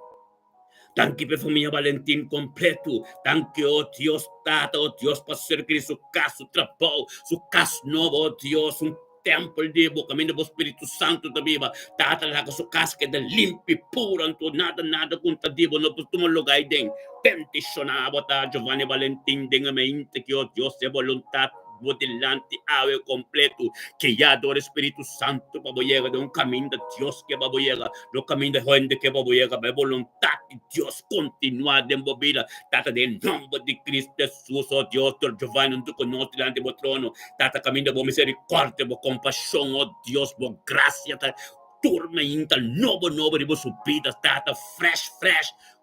Thank you, família Valentim completo. Thank you, oh Deus, Tata, oh Deus, para ser que su caso trabalho, su caso novo, oh Deus, templo de bo, caminho do Espírito Santo da Bíblia. Tata, lá com sua casa que é limpe, pura, nada contra Deus, não costuma lugar aí. Bendicionado, tá, Giovanni Valentim, denga mente que, oh Deus, é vontade. Delante ave completo que ya do Espíritu Santo para llegar de un camino de Dios que va a llegar, no camino de gente que va a llegar, de voluntad de Dios continua de vida, tata del nombre de Cristo Jesús, oh Dios, tu Giovanni, tu conoce delante del trono, tata camino de misericordia, de compasión, oh Dios, de gracia, tormenta, novo de su vida, tata fresh,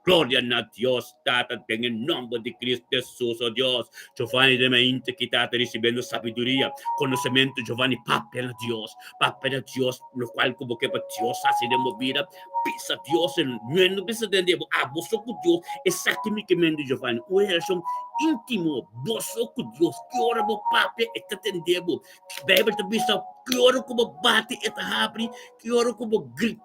gloria a Dios, tata, en el nombre de Cristo Jesús, oh Dios, Giovanni de mente que tata recibiendo sabiduría, conocimiento, Giovanni, papel a Dios, lo cual como que para Dios hace de movida, pisa Dios, no pisa de vos con Dios, exactamente Giovanni, una relación íntimo, vos con Dios, que ora vos papel, está tendendo, Bíblia te pisa, que ora como bate, está abre, que ora como grita,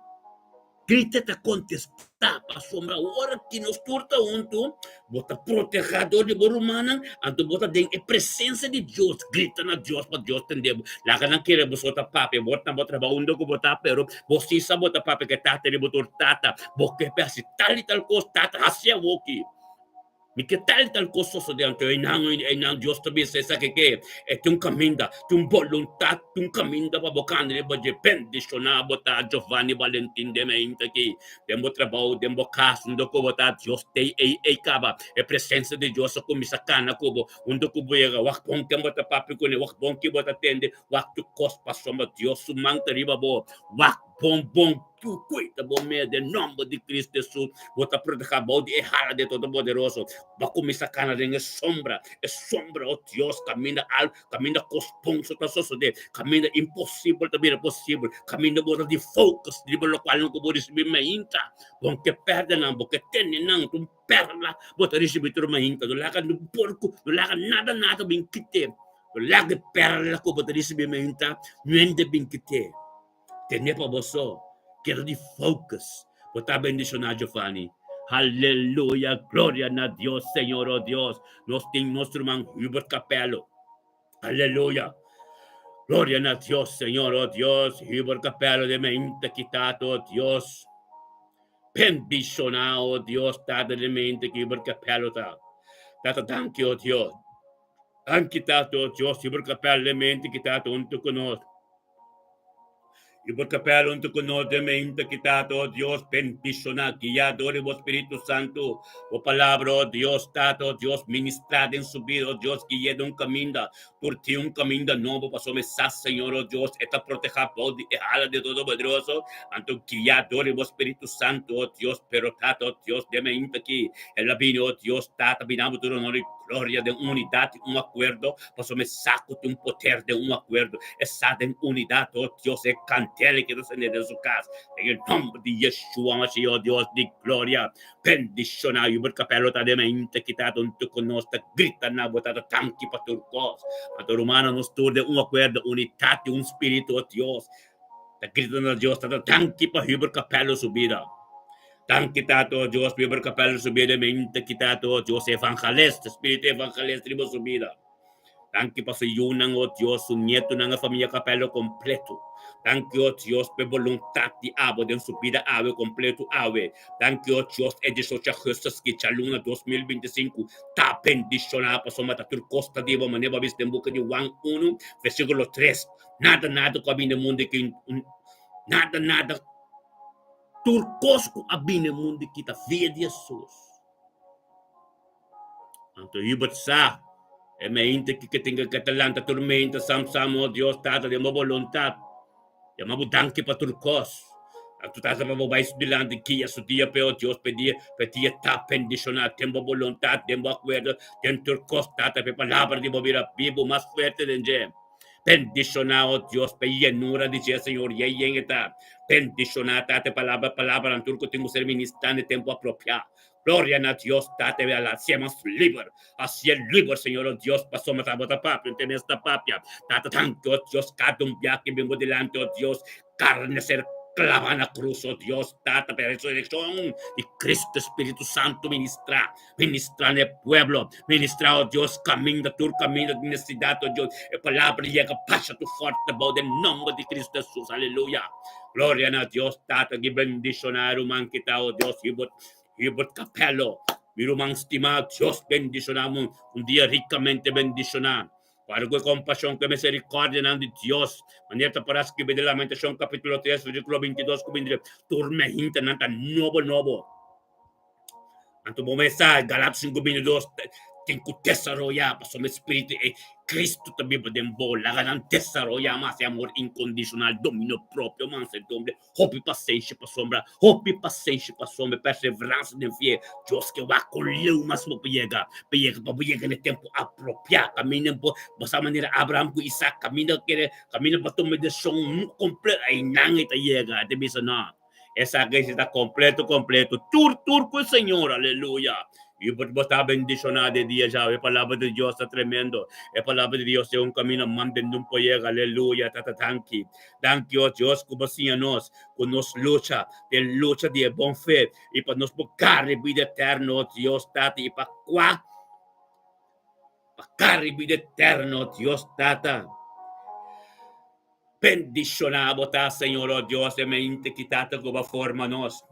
grita te contestar para sombra hora que nos turta unto bota protegedor de borumana anto bota den a presença de Deus grita na Deus para Deus entender lá que não quer bota papi bota undo ko bota pero você sabe bota papi que tata de botor tata porque persi tal coisa tata hacia woki mi que tal coisa so diante e não Deus também se sabe que é um caminho um voluntade um caminho para bocando de boje pendiciona bota Giovanni Valentin de mente aqui dembo trabalho dembo caso ndo ko bota Deus te e caba é presença de Deus como sacana kubo undo kubo yega wak bom que bota papi ko ne wak bom que bota tende wak tu cos pa soma Deus sumang riba bo wak bom tu cuida bom me de nome de Cristo Jesus bota proteger bode e hala de todo poderoso va começar a em sombra, oh Deus, caminha cosponso, tá só de caminha impossível, também é possível, caminha bora de focus, de pelo qual não pode receber mainta, bom que perde não, bom que tem não, tu perla, bota receber tu mainta, do laga no porco, do laga nada bem que te, do laga perla que bota receber mainta, não bem que te, tem para você, quero de focus, botar bendicionar Giovanni. Aleluya, gloria a Dios, Señor, oh Dios. Nos tem nuestro man Hubert Capello. Aleluya. Gloria a Dios, Señor, oh Dios. Hubert Capello de mente quitado, oh Dios. Bendicionado, oh Dios, tata de mente que Hubert Capello ta. Tata, thank you, oh Dios. Han quitado, oh Dios, Hubert Capello de mente quitado junto con nosotros. Y por capello unto conocimiento quitado, oh Dios, bendicionado, guiado por Espíritu Santo, o palabra, oh Dios, tato, Dios, ministrado en su vida, oh Dios, guiado un camino, por ti un camino nuevo, pasó mensaje, Señor, oh Dios, esta proteja, por de todo poderoso, anto guiado por Espíritu Santo, oh Dios, pero tato, Dios, de mente aquí, el vino, oh Dios, tata, vinamos tu honor y gloria de unidad, un acuerdo, pasó mensaje de un poder de un acuerdo, esa de unidad, oh Dios, es cantele que nos en su casa, en el nombre de Yeshua, Mashiach, oh Dios de gloria, bendicionado, y por capello de mente quitado, un tu conosta, grita na botada, tanque para tu cos, para tu humano, nos de un acuerdo, unidad, un espíritu, oh Dios, te grita na Dios, tanque para Hubert Capello subida. Tan quitado Dios, Hubert Capello subida, mente quitado Dios, evangelista, espíritu evangelista, tribo subida. Tanque para su yunang, oh Dios, su nieto, na familia Capello completo. Tanque, oh Dios, por voluntad de abo, de su vida ave, completo ave. Tanque, oh Dios, é de socha justas que chaluna 2025, tá bendicionado, para somar tur costa de uma maneira, vista em boca de Juan 1, versículo 3. Nada, com a vida mundo que, nada, turcosco a vida mundo que tá via de Jesus. Então, Hubert Sá, é mente que tem que talanta, tormenta, oh Deus, tata, de uma vontade. É uma mudança para turcos. Tu estás a babar isso de lado que a sua dia pelo Deus pedia tá bendicionado, tem boa vontade, tem boa acordo, tem turcos, tata, pe palavra de bobeira, bibo mais forte de gente. Bendicionado, Deus, pe llenura de Deus, Senhor, e aí está. Bendicionado, tata, palavra, en turco, tengo ser ministrando tempo apropiado. Gloria a Dios, tate a la seamos libre. Así el libre, Señor, oh Dios, pasó más a bota papia, en esta papia. Tata tanto, oh Dios, cada un viaje vengo delante, oh Dios, carne ser clavan a cruz, oh Dios, tata, resurrección y Cristo Espíritu Santo ministra en el pueblo, ministra, oh Dios, camina tu camino de necesidad, oh Dios, la palabra llega, pasa tu fuerte voz en nombre de Cristo Jesús, aleluya. Gloria a Dios, tata, que bendicionar, man, que ta, oh Dios, Hubert Capello, mi rumang estimado, Dios bendicionamos, un día ricamente bendicionado. Para que compasión, que misericordia de Dios. Manera para escribir de Lamentación, capítulo 3, versículo 22, como dice, turme hinta, nanta nuevo. Anto momesa, Galatas 5:22, tem que desarrollar, para su espíritu, y Cristo también puede volar, ganan desarrollar más amor incondicional, dominio propio, mansedumbre, hope y paciencia para sombra, perseverancia de fe, Dios que va con leu más para llegar en el tiempo apropiado, camina por esa manera, Abraham con Isaac, camina para tomar decisión completa, y nada te llega, te dice no. Esa iglesia está completo. Turco, Señor, aleluya. Y por está bendicionado de día ya. La palabra de Dios está tremendo. La palabra de Dios es un camino manteniendo un poder. Aleluya. Tata tanki. Thank you, Dios, como si nos lucha, de lucha de buen fe. Y para nos buscar vida eterno, Dios, tata. Y para cuá. Para vida eterno, Dios, tata. Bendicionado, ta, Señor, oh Dios, de mente quitata como forma nos.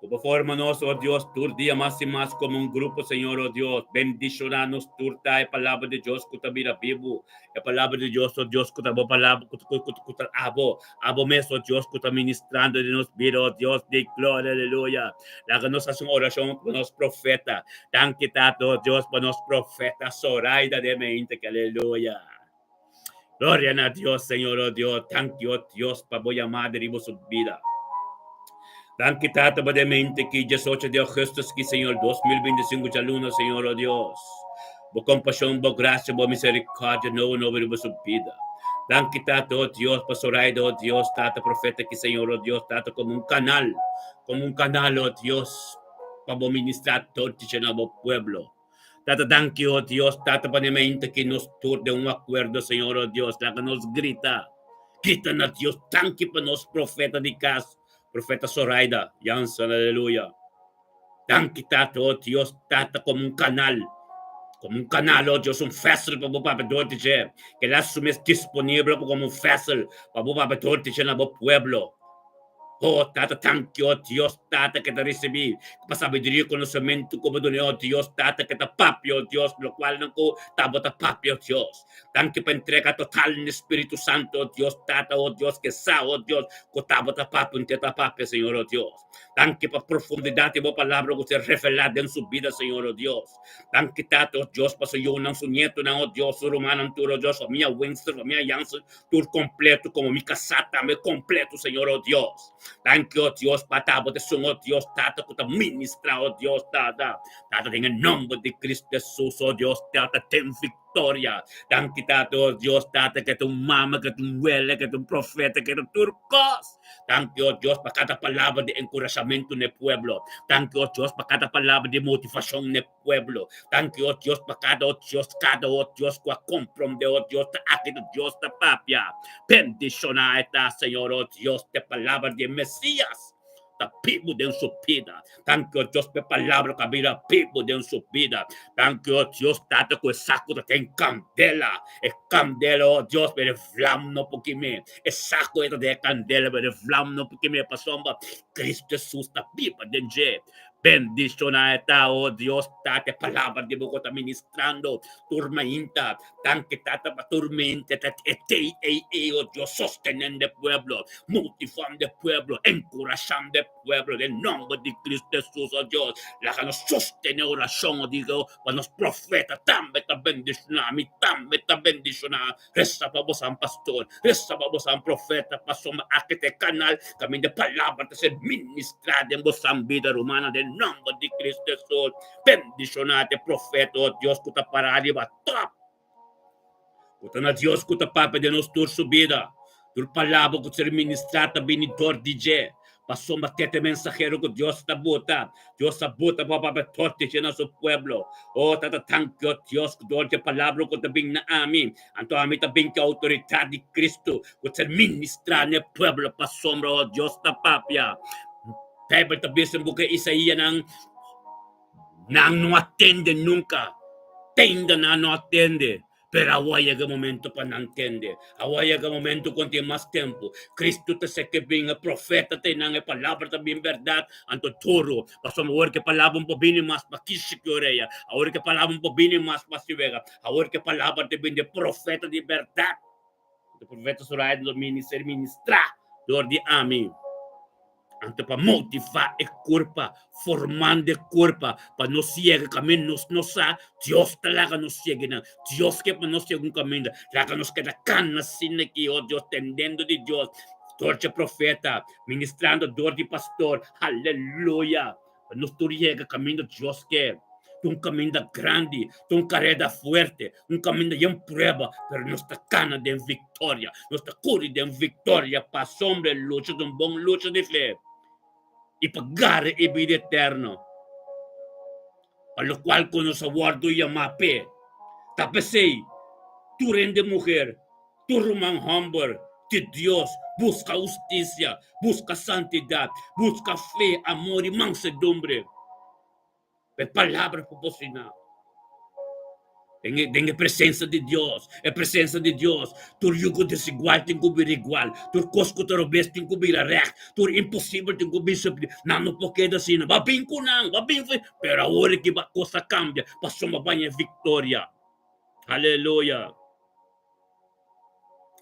Como forma-nos, oh Dios, tu día más y más como un grupo, Señor, oh Dios. Bendicionanos, turta, la palabra de Dios, que te mira vivo. La palabra de Dios, oh Dios, que te palabra, que te abo mes, oh Dios, que te ministrando de nos vida, oh Dios, de gloria, aleluya. La que nos hace una oración con los profetas. Tan quitado, oh Dios, para los profetas, Zoraida de mente, que aleluya. Gloria a Dios, Señor, oh Dios. Thank you, oh Dios, para voy a madre y su vida. Dan kita pada mente que 18 de agosto que Señor 2025 ya luna Señor oh Dios. Bo compasión, bo gracia, bo misericordia, no over su vida. Dan kita oh Dios, pastoray oh Dios, tata profeta que Señor oh Dios, tata como un canal oh Dios, para ministrar todo el pueblo. Tata thank you oh Dios, tata para mente que nos tur de un acuerdo Señor oh Dios, la que nos grita a Dios, thank you para nos profeta de casa. Profeta Zoraida, Jansen, aleluya. Dan quitado, oh Dios, tata como un canal, oh Dios, un festival para vos para dortir, que la sumes disponible como un festival para vos para dortir en el pueblo. Oh, tata, thank you, oh Dios, tata, que te recibí, para sabiduría y conocimiento, como doné, oh Dios, tata, que te papi, oh Dios, lo cual no tabo te papi, oh Dios. Thank you para entrega total en Espíritu Santo, oh Dios, tata, oh Dios, que sa, oh Dios, que tabo te papi, en te papi, Señor, oh Dios. Thank you para profundidad y palabra que usted revelada en su vida, Señor, oh Dios. Thank you, tata, oh Dios, para su yo, su nieto, oh Dios, su hermano, oh Dios, mi Winston, mi Jansen, tu completo, como mi casata, me completo, Señor, oh Dios. Thank you, Dios, patabo de son, oh Dios, tata, que te ministra, oh Dios, tata. Tata, en el nombre de Cristo Jesús, oh Dios, tata, ten victoria. Thank you, tata, oh Dios, tata, que tu mamá, que tu huele, que tu profeta, que tu turcos. Thank you, oh Dios, para cada palabra de encorajamiento en el pueblo. Thank you, oh Dios, para cada palabra de motivación en el pueblo. Thank you, oh Dios, para cada, oh Dios, que compromete, oh Dios, te Dios, te papia. Bendición a esta, Señor, oh Dios, de palabra de Mesías. The people de su vida. Thank you, Dios, de palabra que mira people de su vida. Thank you, Dios, tanto que saco de ten candela. Es candela, oh Dios, pero flam no porque me. Es saco de candela, pero flam no porque me pasó. Cristo Jesús, la Biblia de J. Bendición a esta, oh Dios, tate palabra de boca está ministrando, tormenta, tan que tata para tormenta, oh Dios, sosteniendo el pueblo, multiforme el pueblo, encorajando el pueblo, en nombre de Cristo Jesús, oh Dios, la que nos sostiene oración, oh digo, para los profetas, también está bendicionado, a mí también está bendicionado, resta para vos a un pastor, resta para vos a un profeta, pasó a este canal, también de palabra, de ser ministrada en vos vida humana, de nombre de Cristo Jesús. Bendicionate, profeta, oh Dios, que te para arriba, top. Que Dios que te pape de nos tur subida. Tu palabra que ser ministrata, benidor DJ. Pasó más tete mensajero que Dios te bota. Dios te bota para pape torte en su pueblo. Oh, tata tanque, Dios, que dorte palabra que te venga a mí. Anto a mí te venga autoridad de Cristo. Que ser ministrar en el pueblo. Pasó, oh Dios te papia. Bible tabi sa buka Isaías nang no atende nunca. Tenda na no atende. Pero ahora llega el momento para no entender. Ahora llega el momento cuando tiene más tiempo. Cristo te sé que venga, profeta te nang palabra también verdad. Anto toro. Pasó ahora que palabra un poquito más para que oreja. Ahora que palabra un poquito más para si vega. Ahora que palabra te viene profeta de verdad. El profeta Zoraida lo ministra. Dor de amén. Ante para motivar el cuerpo, formando el cuerpo, para no seguir caminos, no sa, Dios te la no sigue, Dios que no sigue un camino, la que nos queda cana sin que, oh Dios, tendiendo de Dios, torche profeta, ministrando dor de pastor, aleluya, para nos llega camino Dios que, un camino grande, un carrera fuerte, un camino de prueba, pero nuestra cana de victoria, nuestra cura de victoria, para sombra lucha de un buen lucha de fe. Y pagar y vida eterno. a lo cual con nos aguardo y amape. Tapesei, tu rende mujer, tu rumang humber, de Dios, busca justicia, busca santidad, busca fe, amor y mansedumbre. Es palabra proporcional. En presença de Deus, em presença de Deus, tu yugo desigual tem que cobrir igual, tu cosco te robes tem que cobrir recht, tu impossível tem que cobrir sobre, não porque da sina, va bem com não, va bem foi, pero agora que a coisa cambia, passou uma banha vitória, aleluia.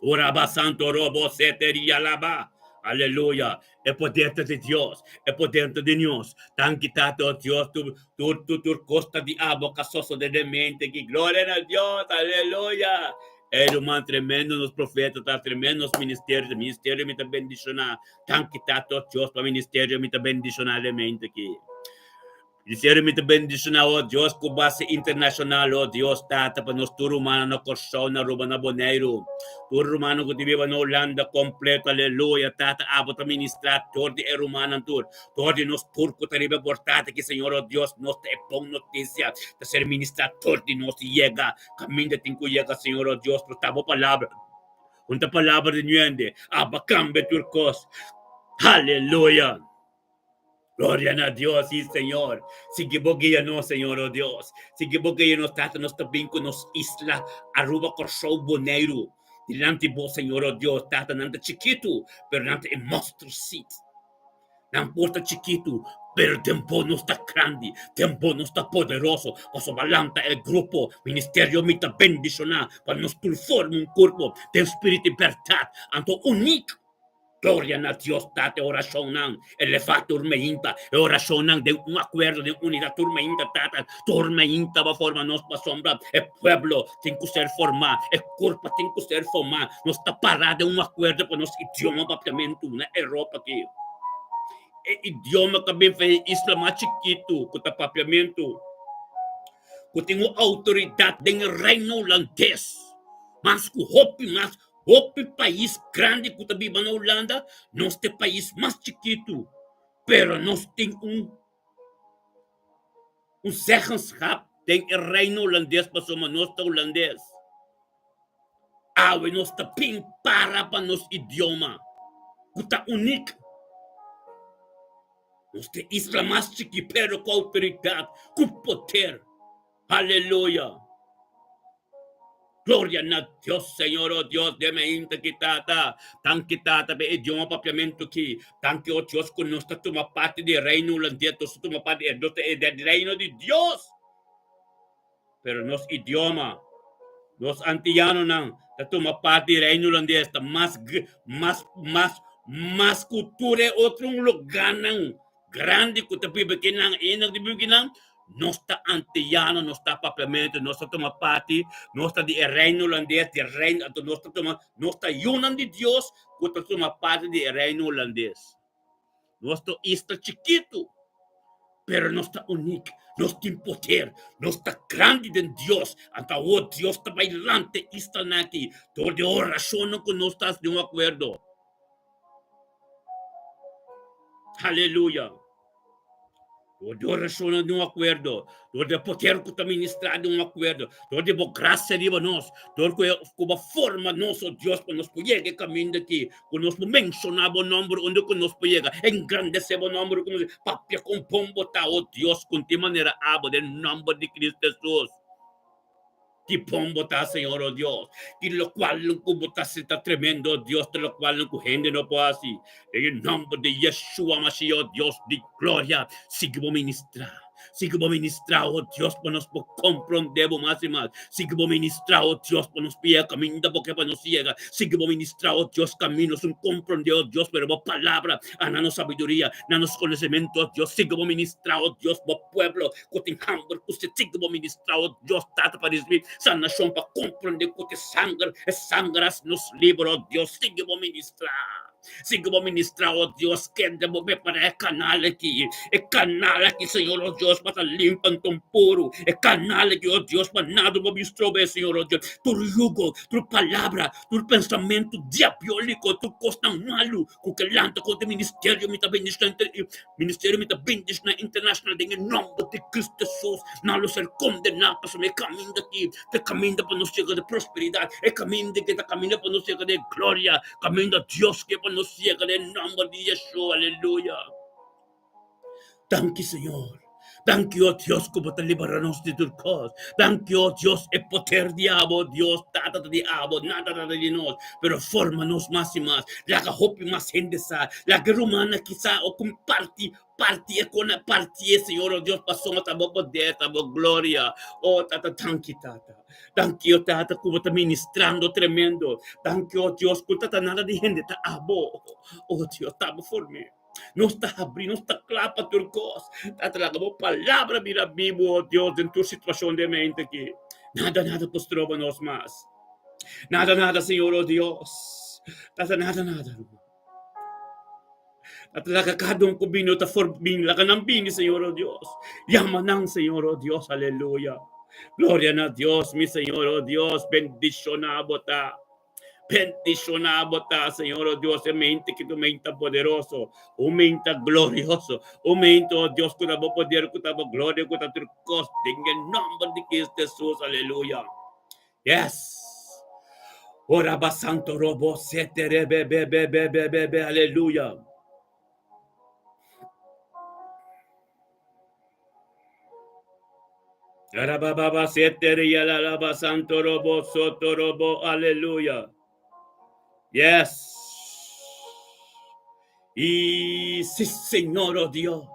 Oraba santo robo seteria laba. Aleluya. El poder de Dios. El poder de Dios. Tan quitado Dios. Tu costa de agua casoso de demente. Que gloria a Dios. Aleluya. Era um tremendo nos profetas, tá tremendo nos ministérios. Ministério me tá bendicionar. Tan quitado Dios para ministério me tá bendicionar aqui. Ministério me tá bendicionar, oh Deus, com base internacional, oh Deus, tata, para nós tur humano na Corsão, na Ruba, na Boneiro, tur humano que vive na Holanda, completo, aleluia, tata, abo ta ministrar, tur de humano, tur de nós turco, taribe portate, que Senhor, oh Deus, nós te bom notícia, de ser ministrar, tur de nós llega, caminho de tinco llega, Senhor, oh Deus, por tabo palavra, unta palavra de nuende, aba cambe turcos, aleluia. Gloria a Dios, sí, Señor. Sige bogia no, Señor, oh Dios. Sige bogia no, tata, nos tabing con nos isla, Aruba, Corsou, Boneiro. Dilante bo, Señor, oh Dios, tata, nanta chiquito, pero nanta é monstro seat. Não porta chiquito, pero tempo não está grande, tempo não está poderoso. Paso balanta el grupo, ministerio mita bendicionar, para nos transformar un corpo de espírito e verdade, anto único. Gloria a Dios, tate oración nan, elefat turmeinta, oración nan de un acuerdo de unidad turmeinta, tata, turmeinta va forma nos pa sombra, el pueblo tiene que ser formado, el cuerpo tiene que ser formado, no está parado de un acuerdo con los idiomas papiamento, una Europa aquí. El idioma también fue isla más chiquito, con papiamento, que tengo autoridad en el reino holandés, más que hopi, más outro país grande que também na Holanda, nós temos país mais chiquito, pero nós temos zeggenschap, tem o reino holandês para somos nós holandês. E nós também para nosso idioma, que está único. Nós temos isla mais chiquita, pero com autoridade, com poder. Aleluia. Gloria a Dios, Señor, oh Dios, de mente quitata, tan quitata, be idioma papiamento que, tan que, oh Dios, con nuestra toma parte del reino holandés, toma parte del reino de Dios. Pero nos idioma, nos antillanos, no, toma parte del reino holandés, más cultura, otro lugar, grande, que te pibe que nan, não está antillano, não está papiamento, não está tomando parte, não está de reino holandês, de reino, não está união de Deus, que está tomando parte do reino holandês. Nosso está chiquito, pero não está único, não tem poder, não está grande de Deus. Então, oh Deus está bailante, está aqui. Toda oração que não está de acordo. Aleluia. Toda oração de acordo, toda poder que está ministrado de acordo, toda graça de nós, toda como forma nosso Deus para nos poder caminho daqui, que nós mencionamos o nome onde que nos poder engrandecer o nome, como papia com pombo tá, oh Deus, com de maneira aba, em nome de Cristo Jesus. Que pombo tá, Senhor, oh Deus, que lo cual não botasse tá tremendo, oh Deus, de lo cual não gente não pode assim. Em nome de Yeshua Mashiach, oh Deus de glória, siga ministrar. Siga ministrar, oh Deus, para nos compreender mais e mais. Siga ministrar, oh Deus, para nos pillar caminho da boca para nos ciega. Siga ministrar, oh Deus, caminos, compreender, oh Deus, pero a palavra, a na sabedoria, na nos conhecimento, oh Deus. Siga ministrar, oh Deus, para o pueblo, que tem hambre, que se siga ministrar, oh Deus, tata para desvir, essa para compreender que te sangra, sangras nos livros, oh Deus, siga ministrar. Sigo mo ministra, oh Dios, kenda mo be para canal aqui, Senhor, oh Deus, para limpar tão puro, canal aqui, oh Deus, para nada mo ministro be, Senhor, oh Deus, tu jugo, tu palavra, tu pensamento diabólico, tu costa malu, com que lanta com o ministério, me tá ministério, me tá bendis na international, em nome de Cristo Jesus, não lo ser condenado, para me caminho daqui, te caminho para nos chegar de prosperidade, caminho de que te caminho para nos chegar de glória, caminho de Deus que para nos chegar em nome de Jesus, aleluia. Thank you, Señor. Thank you, oh Dios, como te liberarnos de tu cause. Thank you, oh Dios, el poder diabo, Dios, tata de diabo, nada de nos, pero fórmanos más y más. La que hopi más gente sa, la que romana quizá o con parti con la parti, Señor, oh Dios, pasó a tabo poder, tabo gloria. Oh, tata, thank you, tata. Thank you, tata, como te ministrando tremendo. Thank you, oh Dios, con tata nada de gente, ta abo. Oh Dios, tabo for me. No está abrindo, no está clapa tu cos. Talaga mo palabra mira vivo, oh Dios, en tu situación de mente aquí. Nada, postróbanos más. Nada, Señor, oh Dios. Nada. Talaga cada un kubino ta forbin, laga ng bini, Señor, oh Dios. Yamanang, Señor, oh Dios, aleluya. Gloria a Dios, mi Señor, oh Dios, bendicionado ta. Bendicionado ta, Señor, oh Dios, mente que tu mente poderoso, mente glorioso, mente, oh Dios, que tu poder, que tu gloria, que tu costa, en el nombre de Cristo Jesús, aleluya. Yes. Ora ba santo robo, setere, bebe, aleluya. Ora baba, setere, yalaba, santo robo, soto robo, aleluya. Yes. Y sí, Señor, oh Dios.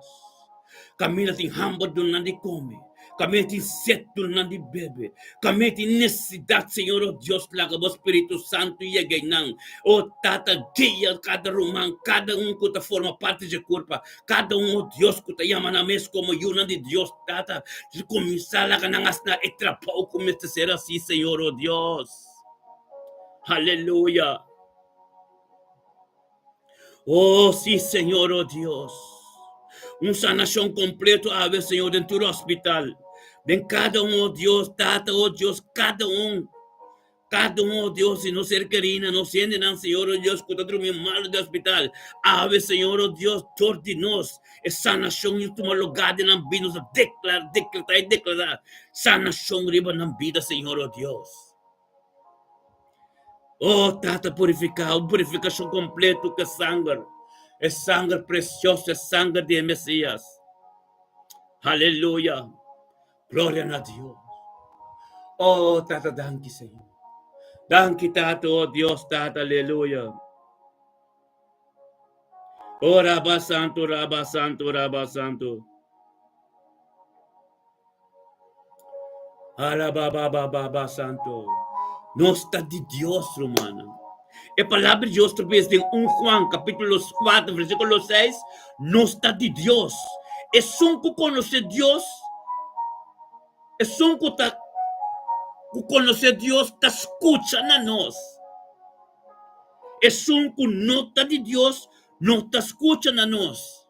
Kami nating hambad doon na di come. Kami nating set doon na di bebe. Kami nating necesidad, Señor, oh Dios, lagabo Espiritu Santo yagay nang. O tata, dia, cada rumang, cada un ko ta forma parte de culpa. Cada un, oh Dios, ko ta yaman na mes como yun di Dios, tata. Kumisala ka nangas na itrapaw kumista ser así, Señor, oh Dios. Aleluya. Oh, sí, Señor, oh Dios. Una sanación completa, ave, Señor, dentro del hospital. Ven cada uno, oh Dios, tata, oh Dios, cada uno, oh Dios, y no ser querida, no sienten, Señor, oh Dios, cuando dormimos mal del hospital. Ave, Señor, oh Dios, tordinos, es sanación y tu lugar de la vida, declarar, sanación riba en la vida, Señor, oh Dios. Oh, tata, purificación completa que sangre. Es sangre preciosa, es sangre de Mesías. Aleluya. Gloria a Dios. Oh, tata, danke, Señor. Danke, tata, oh Dios, tata, aleluya. Oh, Rabba Santo, Rabba Santo, Rabba Santo. Baba Santo. No está de Dios, hermano. A palavra de Deus talvez em 1 Juan, capítulo 4, versículo 6, não está de Deus. É só que conhecer Deus, é só que conhecer Deus, está escutando a nós. É só que não está de Deus, não está escutando a nós.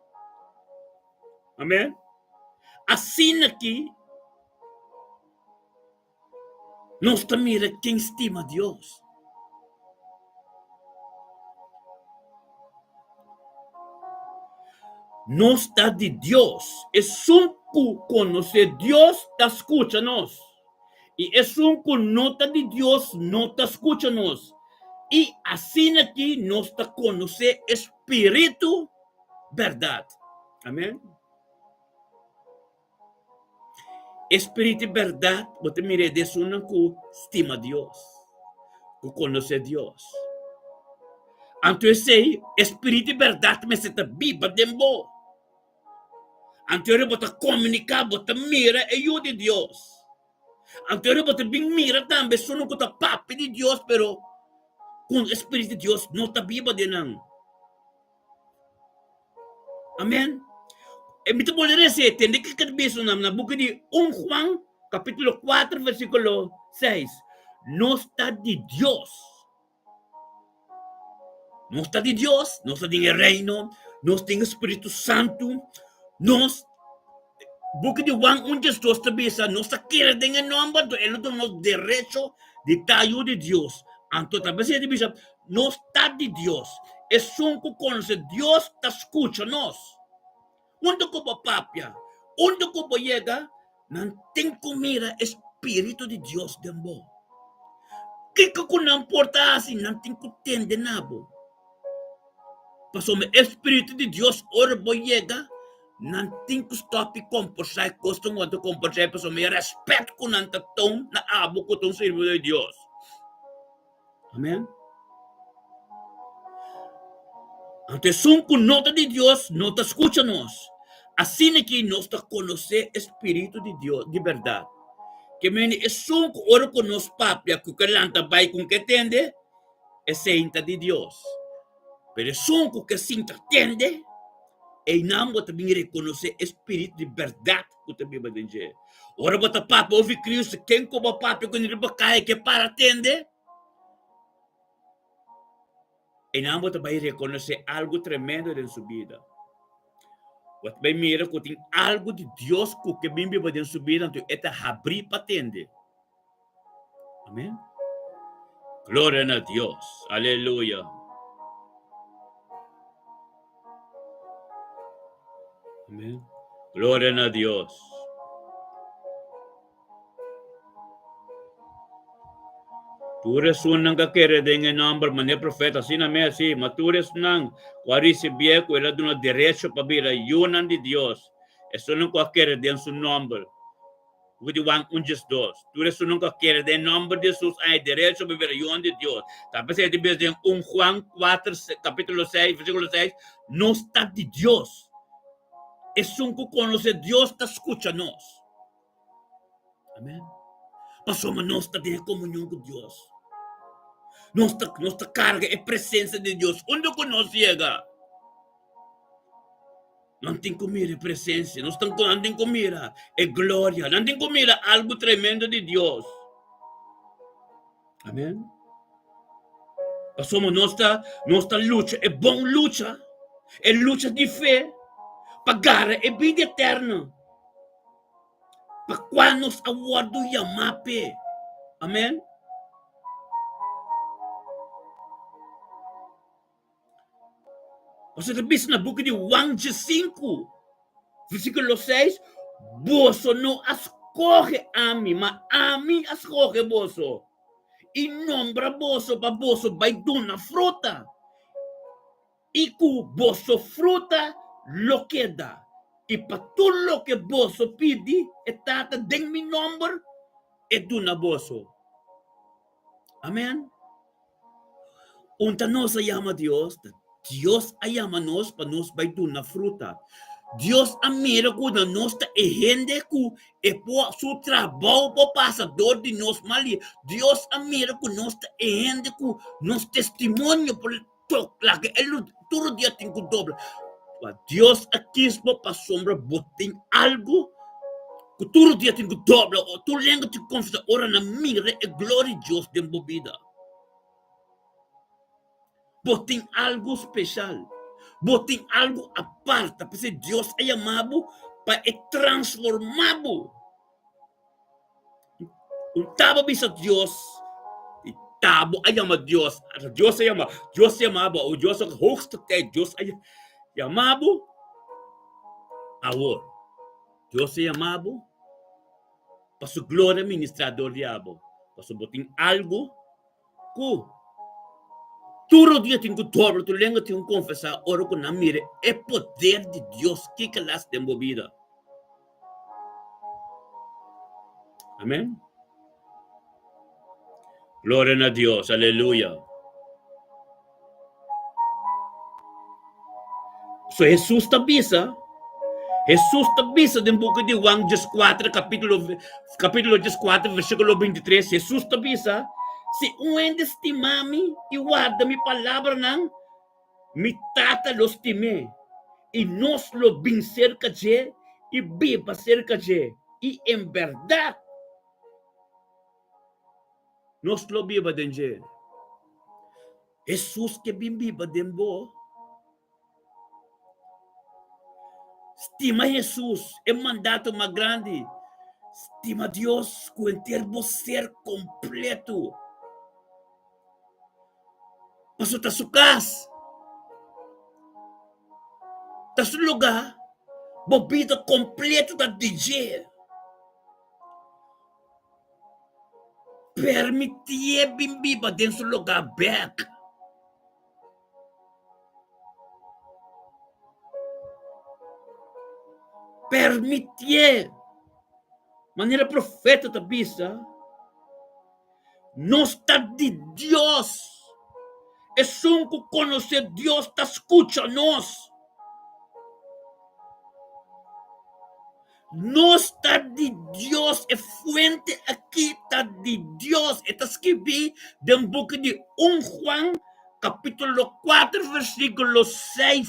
Amém? Assim aqui, nós está mira quem estima Deus. No está de Dios. Es un que conoce Dios, te escúchanos. Y es un que no está de Dios, no te escúchanos. Y así aquí nos te conoce espíritu, verdad. Amén. Espíritu verdad, vos te mire de eso que estima Dios, que conoce Dios. Entonces, espíritu verdad me se te viva de vos. Anterior bota comunicar, bota mira e eu de Deus. Anterior bota bem mira também, só não bota papo de Deus, pero com o Espírito de Deus não está viva de não. Amém? E me pode dizer, tem que escrever isso na boca de 1 Juan, capítulo 4, versículo 6. Não está de Deus. Nós está de Deus, nós está em reino, nós temos Espírito Santo, nós porque de Juan 1:2 também nós está querendo em nome do ele do nosso direito de estar de Deus. Então talvez ele diga, nós está de Deus. É só que conhece Deus está escuta nós. Onde como papia, onde como chega, não tem comida Espírito de Deus dentro. Que não importa assim, não tem que entender nada. Pastor, o Espírito de Deus ora chega, não tem que stop e comportar, costum quanto comportar, pastor, me respeito com não tom na abo com o servo de Deus. Amém? Então, com nota de Deus, nota escuta nós. Assim é que nós conhecer o Espírito de Deus, de verdade. Que meni é só que ora com nós papia, que o lanta vai com que tende, é senta de Deus. Pero é só que sinta tende, e não também reconhecer o Espírito de verdade que também vai dizer. Ora bota papa ouve Cristo, quem como papa quando ele cai que para atender. E não vai reconhecer algo tremendo em sua vida. Você vai mirar que tem algo de Deus que bem vai em sua vida, então é abrir para atender. Amém? Glória a Deus. Aleluia. Amém. Glória a Deus. Tures unang kakere dengan number mane profeta sina me assim, matures nang quarisi bieco ela duna derecho para vir a yunan de Deus. Eso não qualquer den su number. With the one unjust dos. Tures unang kakere den number de Jesus ai derecho para vir a yunan de Deus. Talvez é de vez em Juan 4 capítulo 6 versículo 6 no está de Deus. Es un que conoce Deus está escucha nós. Amém. Pastor, mas nós está de comunhão com Deus. Nossa carga é presença de Deus. Onde que nós chega? Não tem comida, é presença. Não tem comida, é glória. Não tem comida, algo tremendo de Deus. Amém? Pastor, nossa luta é bom luta. É luta de fé. Pagar é vida eterna. Para qual nos aguardo yamape. Amém? Você diz na boca de Juan 5, versículo 6, você não escolhe a mim, mas a mim escolhe você. E nombra você para você vai dar na fruta. E com você fruta, lo que dá. E para tudo o que você pede, é tata de mi nombre, é do na você. Amém? Onde nós chama Deus, Deus chama nós para nós vai dar na fruta. Deus mira quando nós está gente que é por seu trabalho para passador de nós mali. Deus mira quando nós está gente que nosso testemunho por lá que ele todo dia tem que dobrar. Deus aqui para sombra botem algo que todo dia tem que dobrar. Tu lembra de confessar ora na mira é glória de Deus dentro da vida. Botem algo especial. Botem algo à parte, porque Deus é chamado para transformá-lo. O tabo bisa Deus, e tabo é chamado Deus. Deus é chamado, o Deus é o hoogste tijd. Deus é chamado agora. Deus é chamado para sua glória ministrador diabo. Para sua botem algo que todo dia tem que dobrar, tu lembra tem que confessar, ora com a mira, é poder de Deus que elas têm vida. Amém? Glória a Deus, aleluia. So Jesus está bisa no book de Juan 4, capítulo 4, versículo 23, Jesus está bisa, se estimame e guarda mi palavra não, mi tata lo estime, e nós lo bin cerca de, e viva cerca de, e em verdade, nós lo viva de. Jesus que bimbiba dembo. Estima Jesus, é mandato mais grande. Estima Deus com o ser completo. Pastor ta su casa, ta su lugar, bobida completo da DJ. Permitir bimbiba dentro do lugar back. Permitir. Maneira profeta da bisa. Não está de Deus. É só que conhecer Deus, está escuta nós. Não está de Deus, é fuente aqui está de Deus. Está escrito no book de 1 Juan, capítulo 4, versículo 6.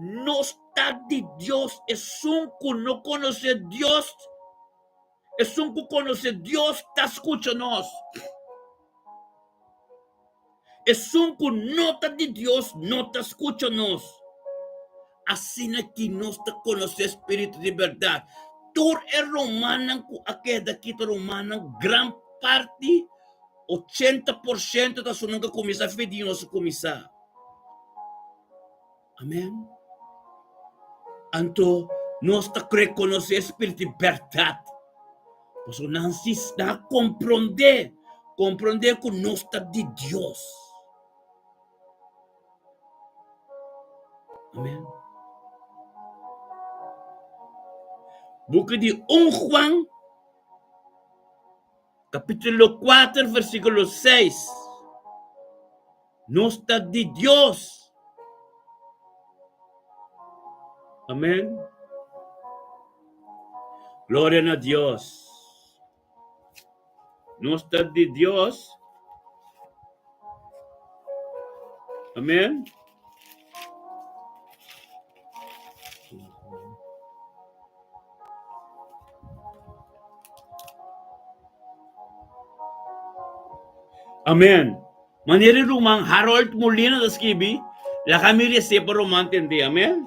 Não está de Deus, é só que não conhece Deus. É só que conhece Deus, está escuta nós. É só que nota de Deus, não está escuta nós. Assim que nós te conhecemos espírito de verdade. Tur é romana, aqui daqui é romana, grande parte, 80% da sua nunca começa a fedir nosso começar. Amém? Então, nós te reconhecemos espírito de verdade. Porque nós não compreender que nós está de Deus. Amém? Book de 1 Juan, capítulo 4, versículo 6. Não está de Deus. Amém? Glória a Deus. Não está de Deus. Amém? Amém. Maneira rumang Harold Molina das Kibi, la kami receba romantende. Amém?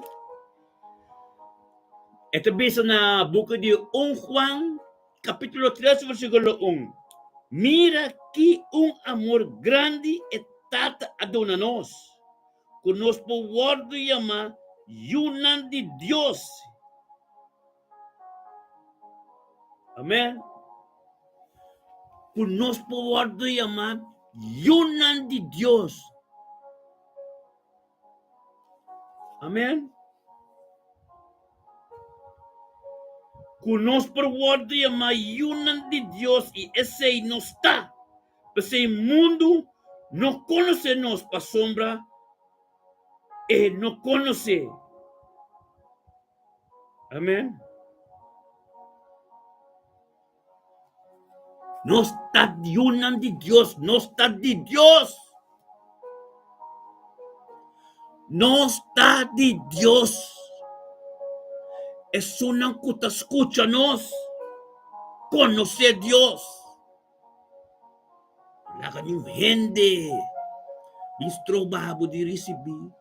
Ito bisa na buku de 1 Juan, capítulo 3, versículo 1. Mira que amor grande é tata adona nós, que nós podemos chamar yunan de Deus. Amém? Que nós podemos chamar yunan de Deus. Amém? Que nós podemos chamar yunan de Deus e esse não está. Esse mundo não conhece nós para sombra e não conhece. Amém? Não está de yunan de Deus, não está de Deus. Não está de Deus. É só não que te escuta nós. Conhecer Deus. Laga nenhum rende. Instrobabo de receber.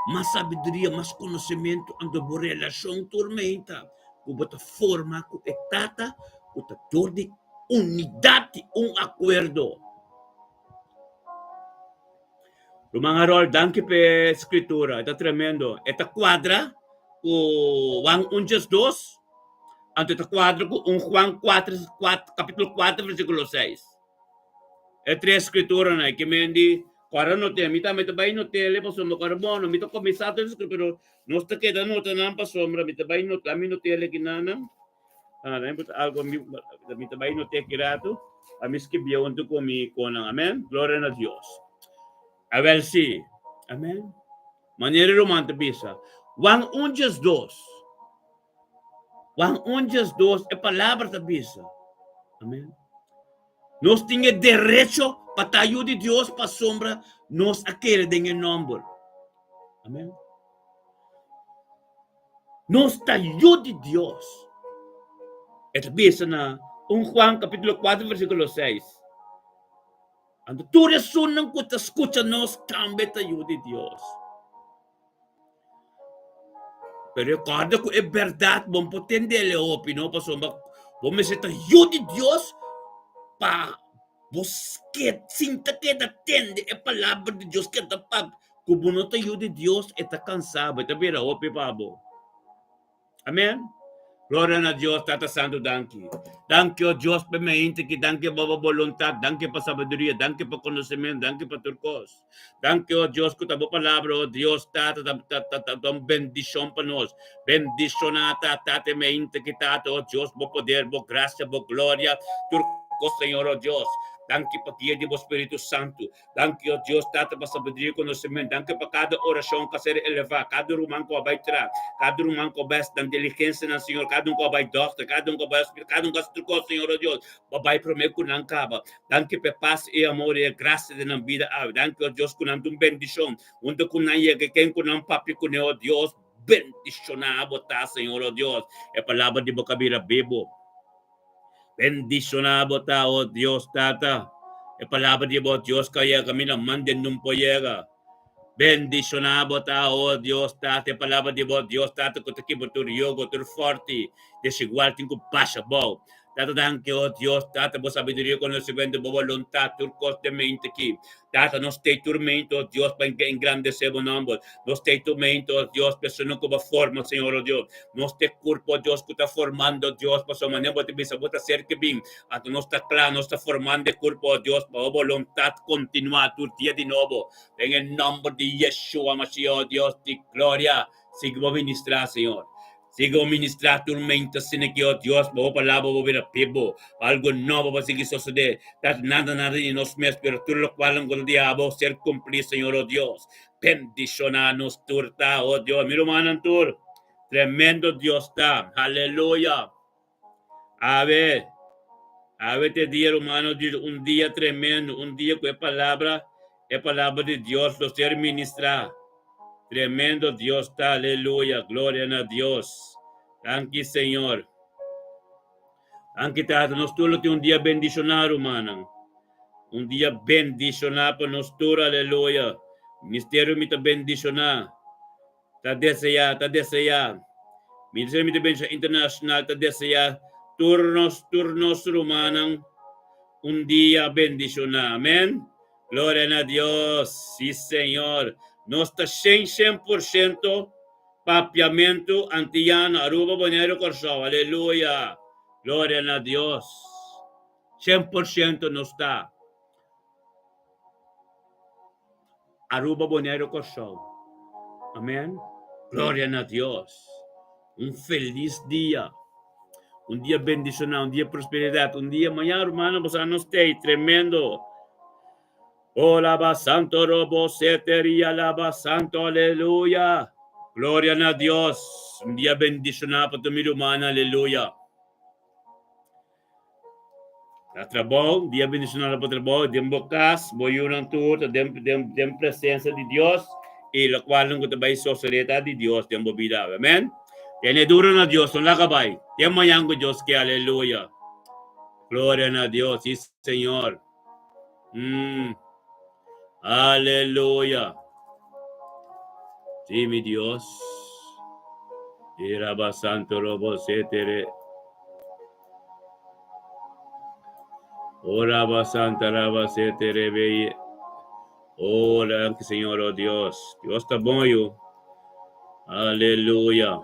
Mais sabedoria, mais conhecimento. Ando por relação tormenta. Como a forma que é tata. Que a dor de unidade, acordo. Mga rol, danke pe escritura. Ito tremendo. Ito quadra, o Juan 1:2. Anto ito quadra ko, Juan 4, capítulo 4, versículo 6. Ito escritura na, kimendi, kara no te, mita bay no tele, paso mo karbono, mita komisato, pero no está queda no te nan pasombra, mita bay no, kami no tele kinanam. Algo, mita bay no te kirato, amis kibiyawan to komi konang, amen? Gloria na Dios. A ver si. Amén. Maneira romântica bisa. Juan 1:2. Juan 1:2 é palavra da bisa. Amém. Nós temos direito para ayudar de Deus para sombra nós aquele tem nome. Amém. Nós ayuda de Deus. Ito bisa na 1 Juan capítulo 4 versículo 6. Ando tu resunan ko ta escucha nos cambia tayo de Dios. Pero recorda que é verdade, bom potente ele opinião para somar, bom me seta yo de Deus pa busque sinta que da tende é palavra de Deus que da pag kubo no tayo de Deus é ta cansado, tá vira opi pabo. Amen. Gloria a Dios, Tata Santo, danke. Danke, oh Dios, per mente que danke por voluntad, danke por sabiduría, danke por conocimiento, danke por turcos. Danke, oh Dios, que tu palabra, oh Dios, Tata, bendición para nós. Bendición a Tata, mente que Tata, oh Dios, por poder, por gracia, por gloria, turcos, Señor, oh Dios. Danke por guia do Espírito Santo. Danke, oh Deus, Tata, para sabedoria e conhecimento. Danke para cada oração que ser elevada. Cada irmão que vai tirar. Cada irmão que vai estar inteligência no Senhor. Cada um que vai doctor. Cada um que vai hospital. Cada um que vai Senhor, oh Deus. Vai prometer que não acaba. Danke por paz e amor e graça na vida. Danke, oh Deus, que não tem bendição. Onde que não chega, quem que não papi com oh Deus. Bendição a botar, Senhor, oh Deus. É palavra de boca vira bebo. Bendicionado ta, oh Dios, Tata. E palabra de oh Dios, kaya kami na manden nung poyega. Bendicionado ta, oh Dios, Tata. E palabra de oh Dios, Tata, ko taki botur yogo, tur forte, desigual, tinko pasha, bo. Tata, danke, oh Dios, Tata, bo sabiduria, conhecimento, bo voluntad, tur coste mente aqui. Tata, não stay tormento, oh Dios, para engrandecer o nome. Não stay tormento, oh Dios, pessoa como forma, Senhor, oh Deus. Não stay corpo, oh Deus, que está formando, oh Deus, para sua maneira, para te bota ser que bem. Ato não está claro, não está formando corpo, oh Deus, para a vontade continuar, tu dia de novo. Em nome de Yeshua, Mashiach, oh Deus, de glória. Siga ministrar, Senhor. Siga ministrar tormenta, sin que oh Dios, bobo palavra, bobo vira pibo, algo novo vai seguir suceder. Nada em nós mesmos, pero tudo o qual o diabo ser cumprir, Senhor, oh Deus. Bendicionar-nos, turta, oh Deus, mira manan tur. Tremendo Dios está, aleluya. A ver te dia, hermano, un día tremendo, un día que es palabra de Dios, lo ser ministrar. Tremendo Dios está, aleluya, gloria a Dios. Danke, Señor. Danke, Tata, nos tulo un día bendicionado, hermano. Un día bendicionado para nos tulo, aleluya. Ministerio me te bendicionar. Ta desea. Ministerio me te bendicionar internacional, ta desea. Turnos, hermano. Un día bendicionar, amén. Gloria a Dios, sí, Señor. No está 100% papiamento antillano, Aruba, Bonero, Corsao. Aleluya. Gloria a Dios. 100% no está. Aruba, Bonero, Corsao. Amén. Gloria a Dios. Un feliz día. Un día bendicionado, un día prosperidad. Un día mañana, hermano, pues no esté tremendo. Hola, va santo, robo, setería, lava santo, aleluya. Gloria a Dios. Un día bendicionado para tu vida humana, aleluya. A trabalho, un día bendicionado para trabalho, dem bocas, voy a un tour, dem presencia de Dios, y lo cual no te va a sociedad de Dios, dem vida, amén. Tiene duro na Dios, no la acabay. Dem mayango Dios que aleluya. Gloria a Dios, sí, Señor. Aleluya. Sí, mi Dios. Iraba santo robo setere. Oraba santa raba setere beye. Ora, Señor, oh Dios. Dios está bom, yo. Aleluya.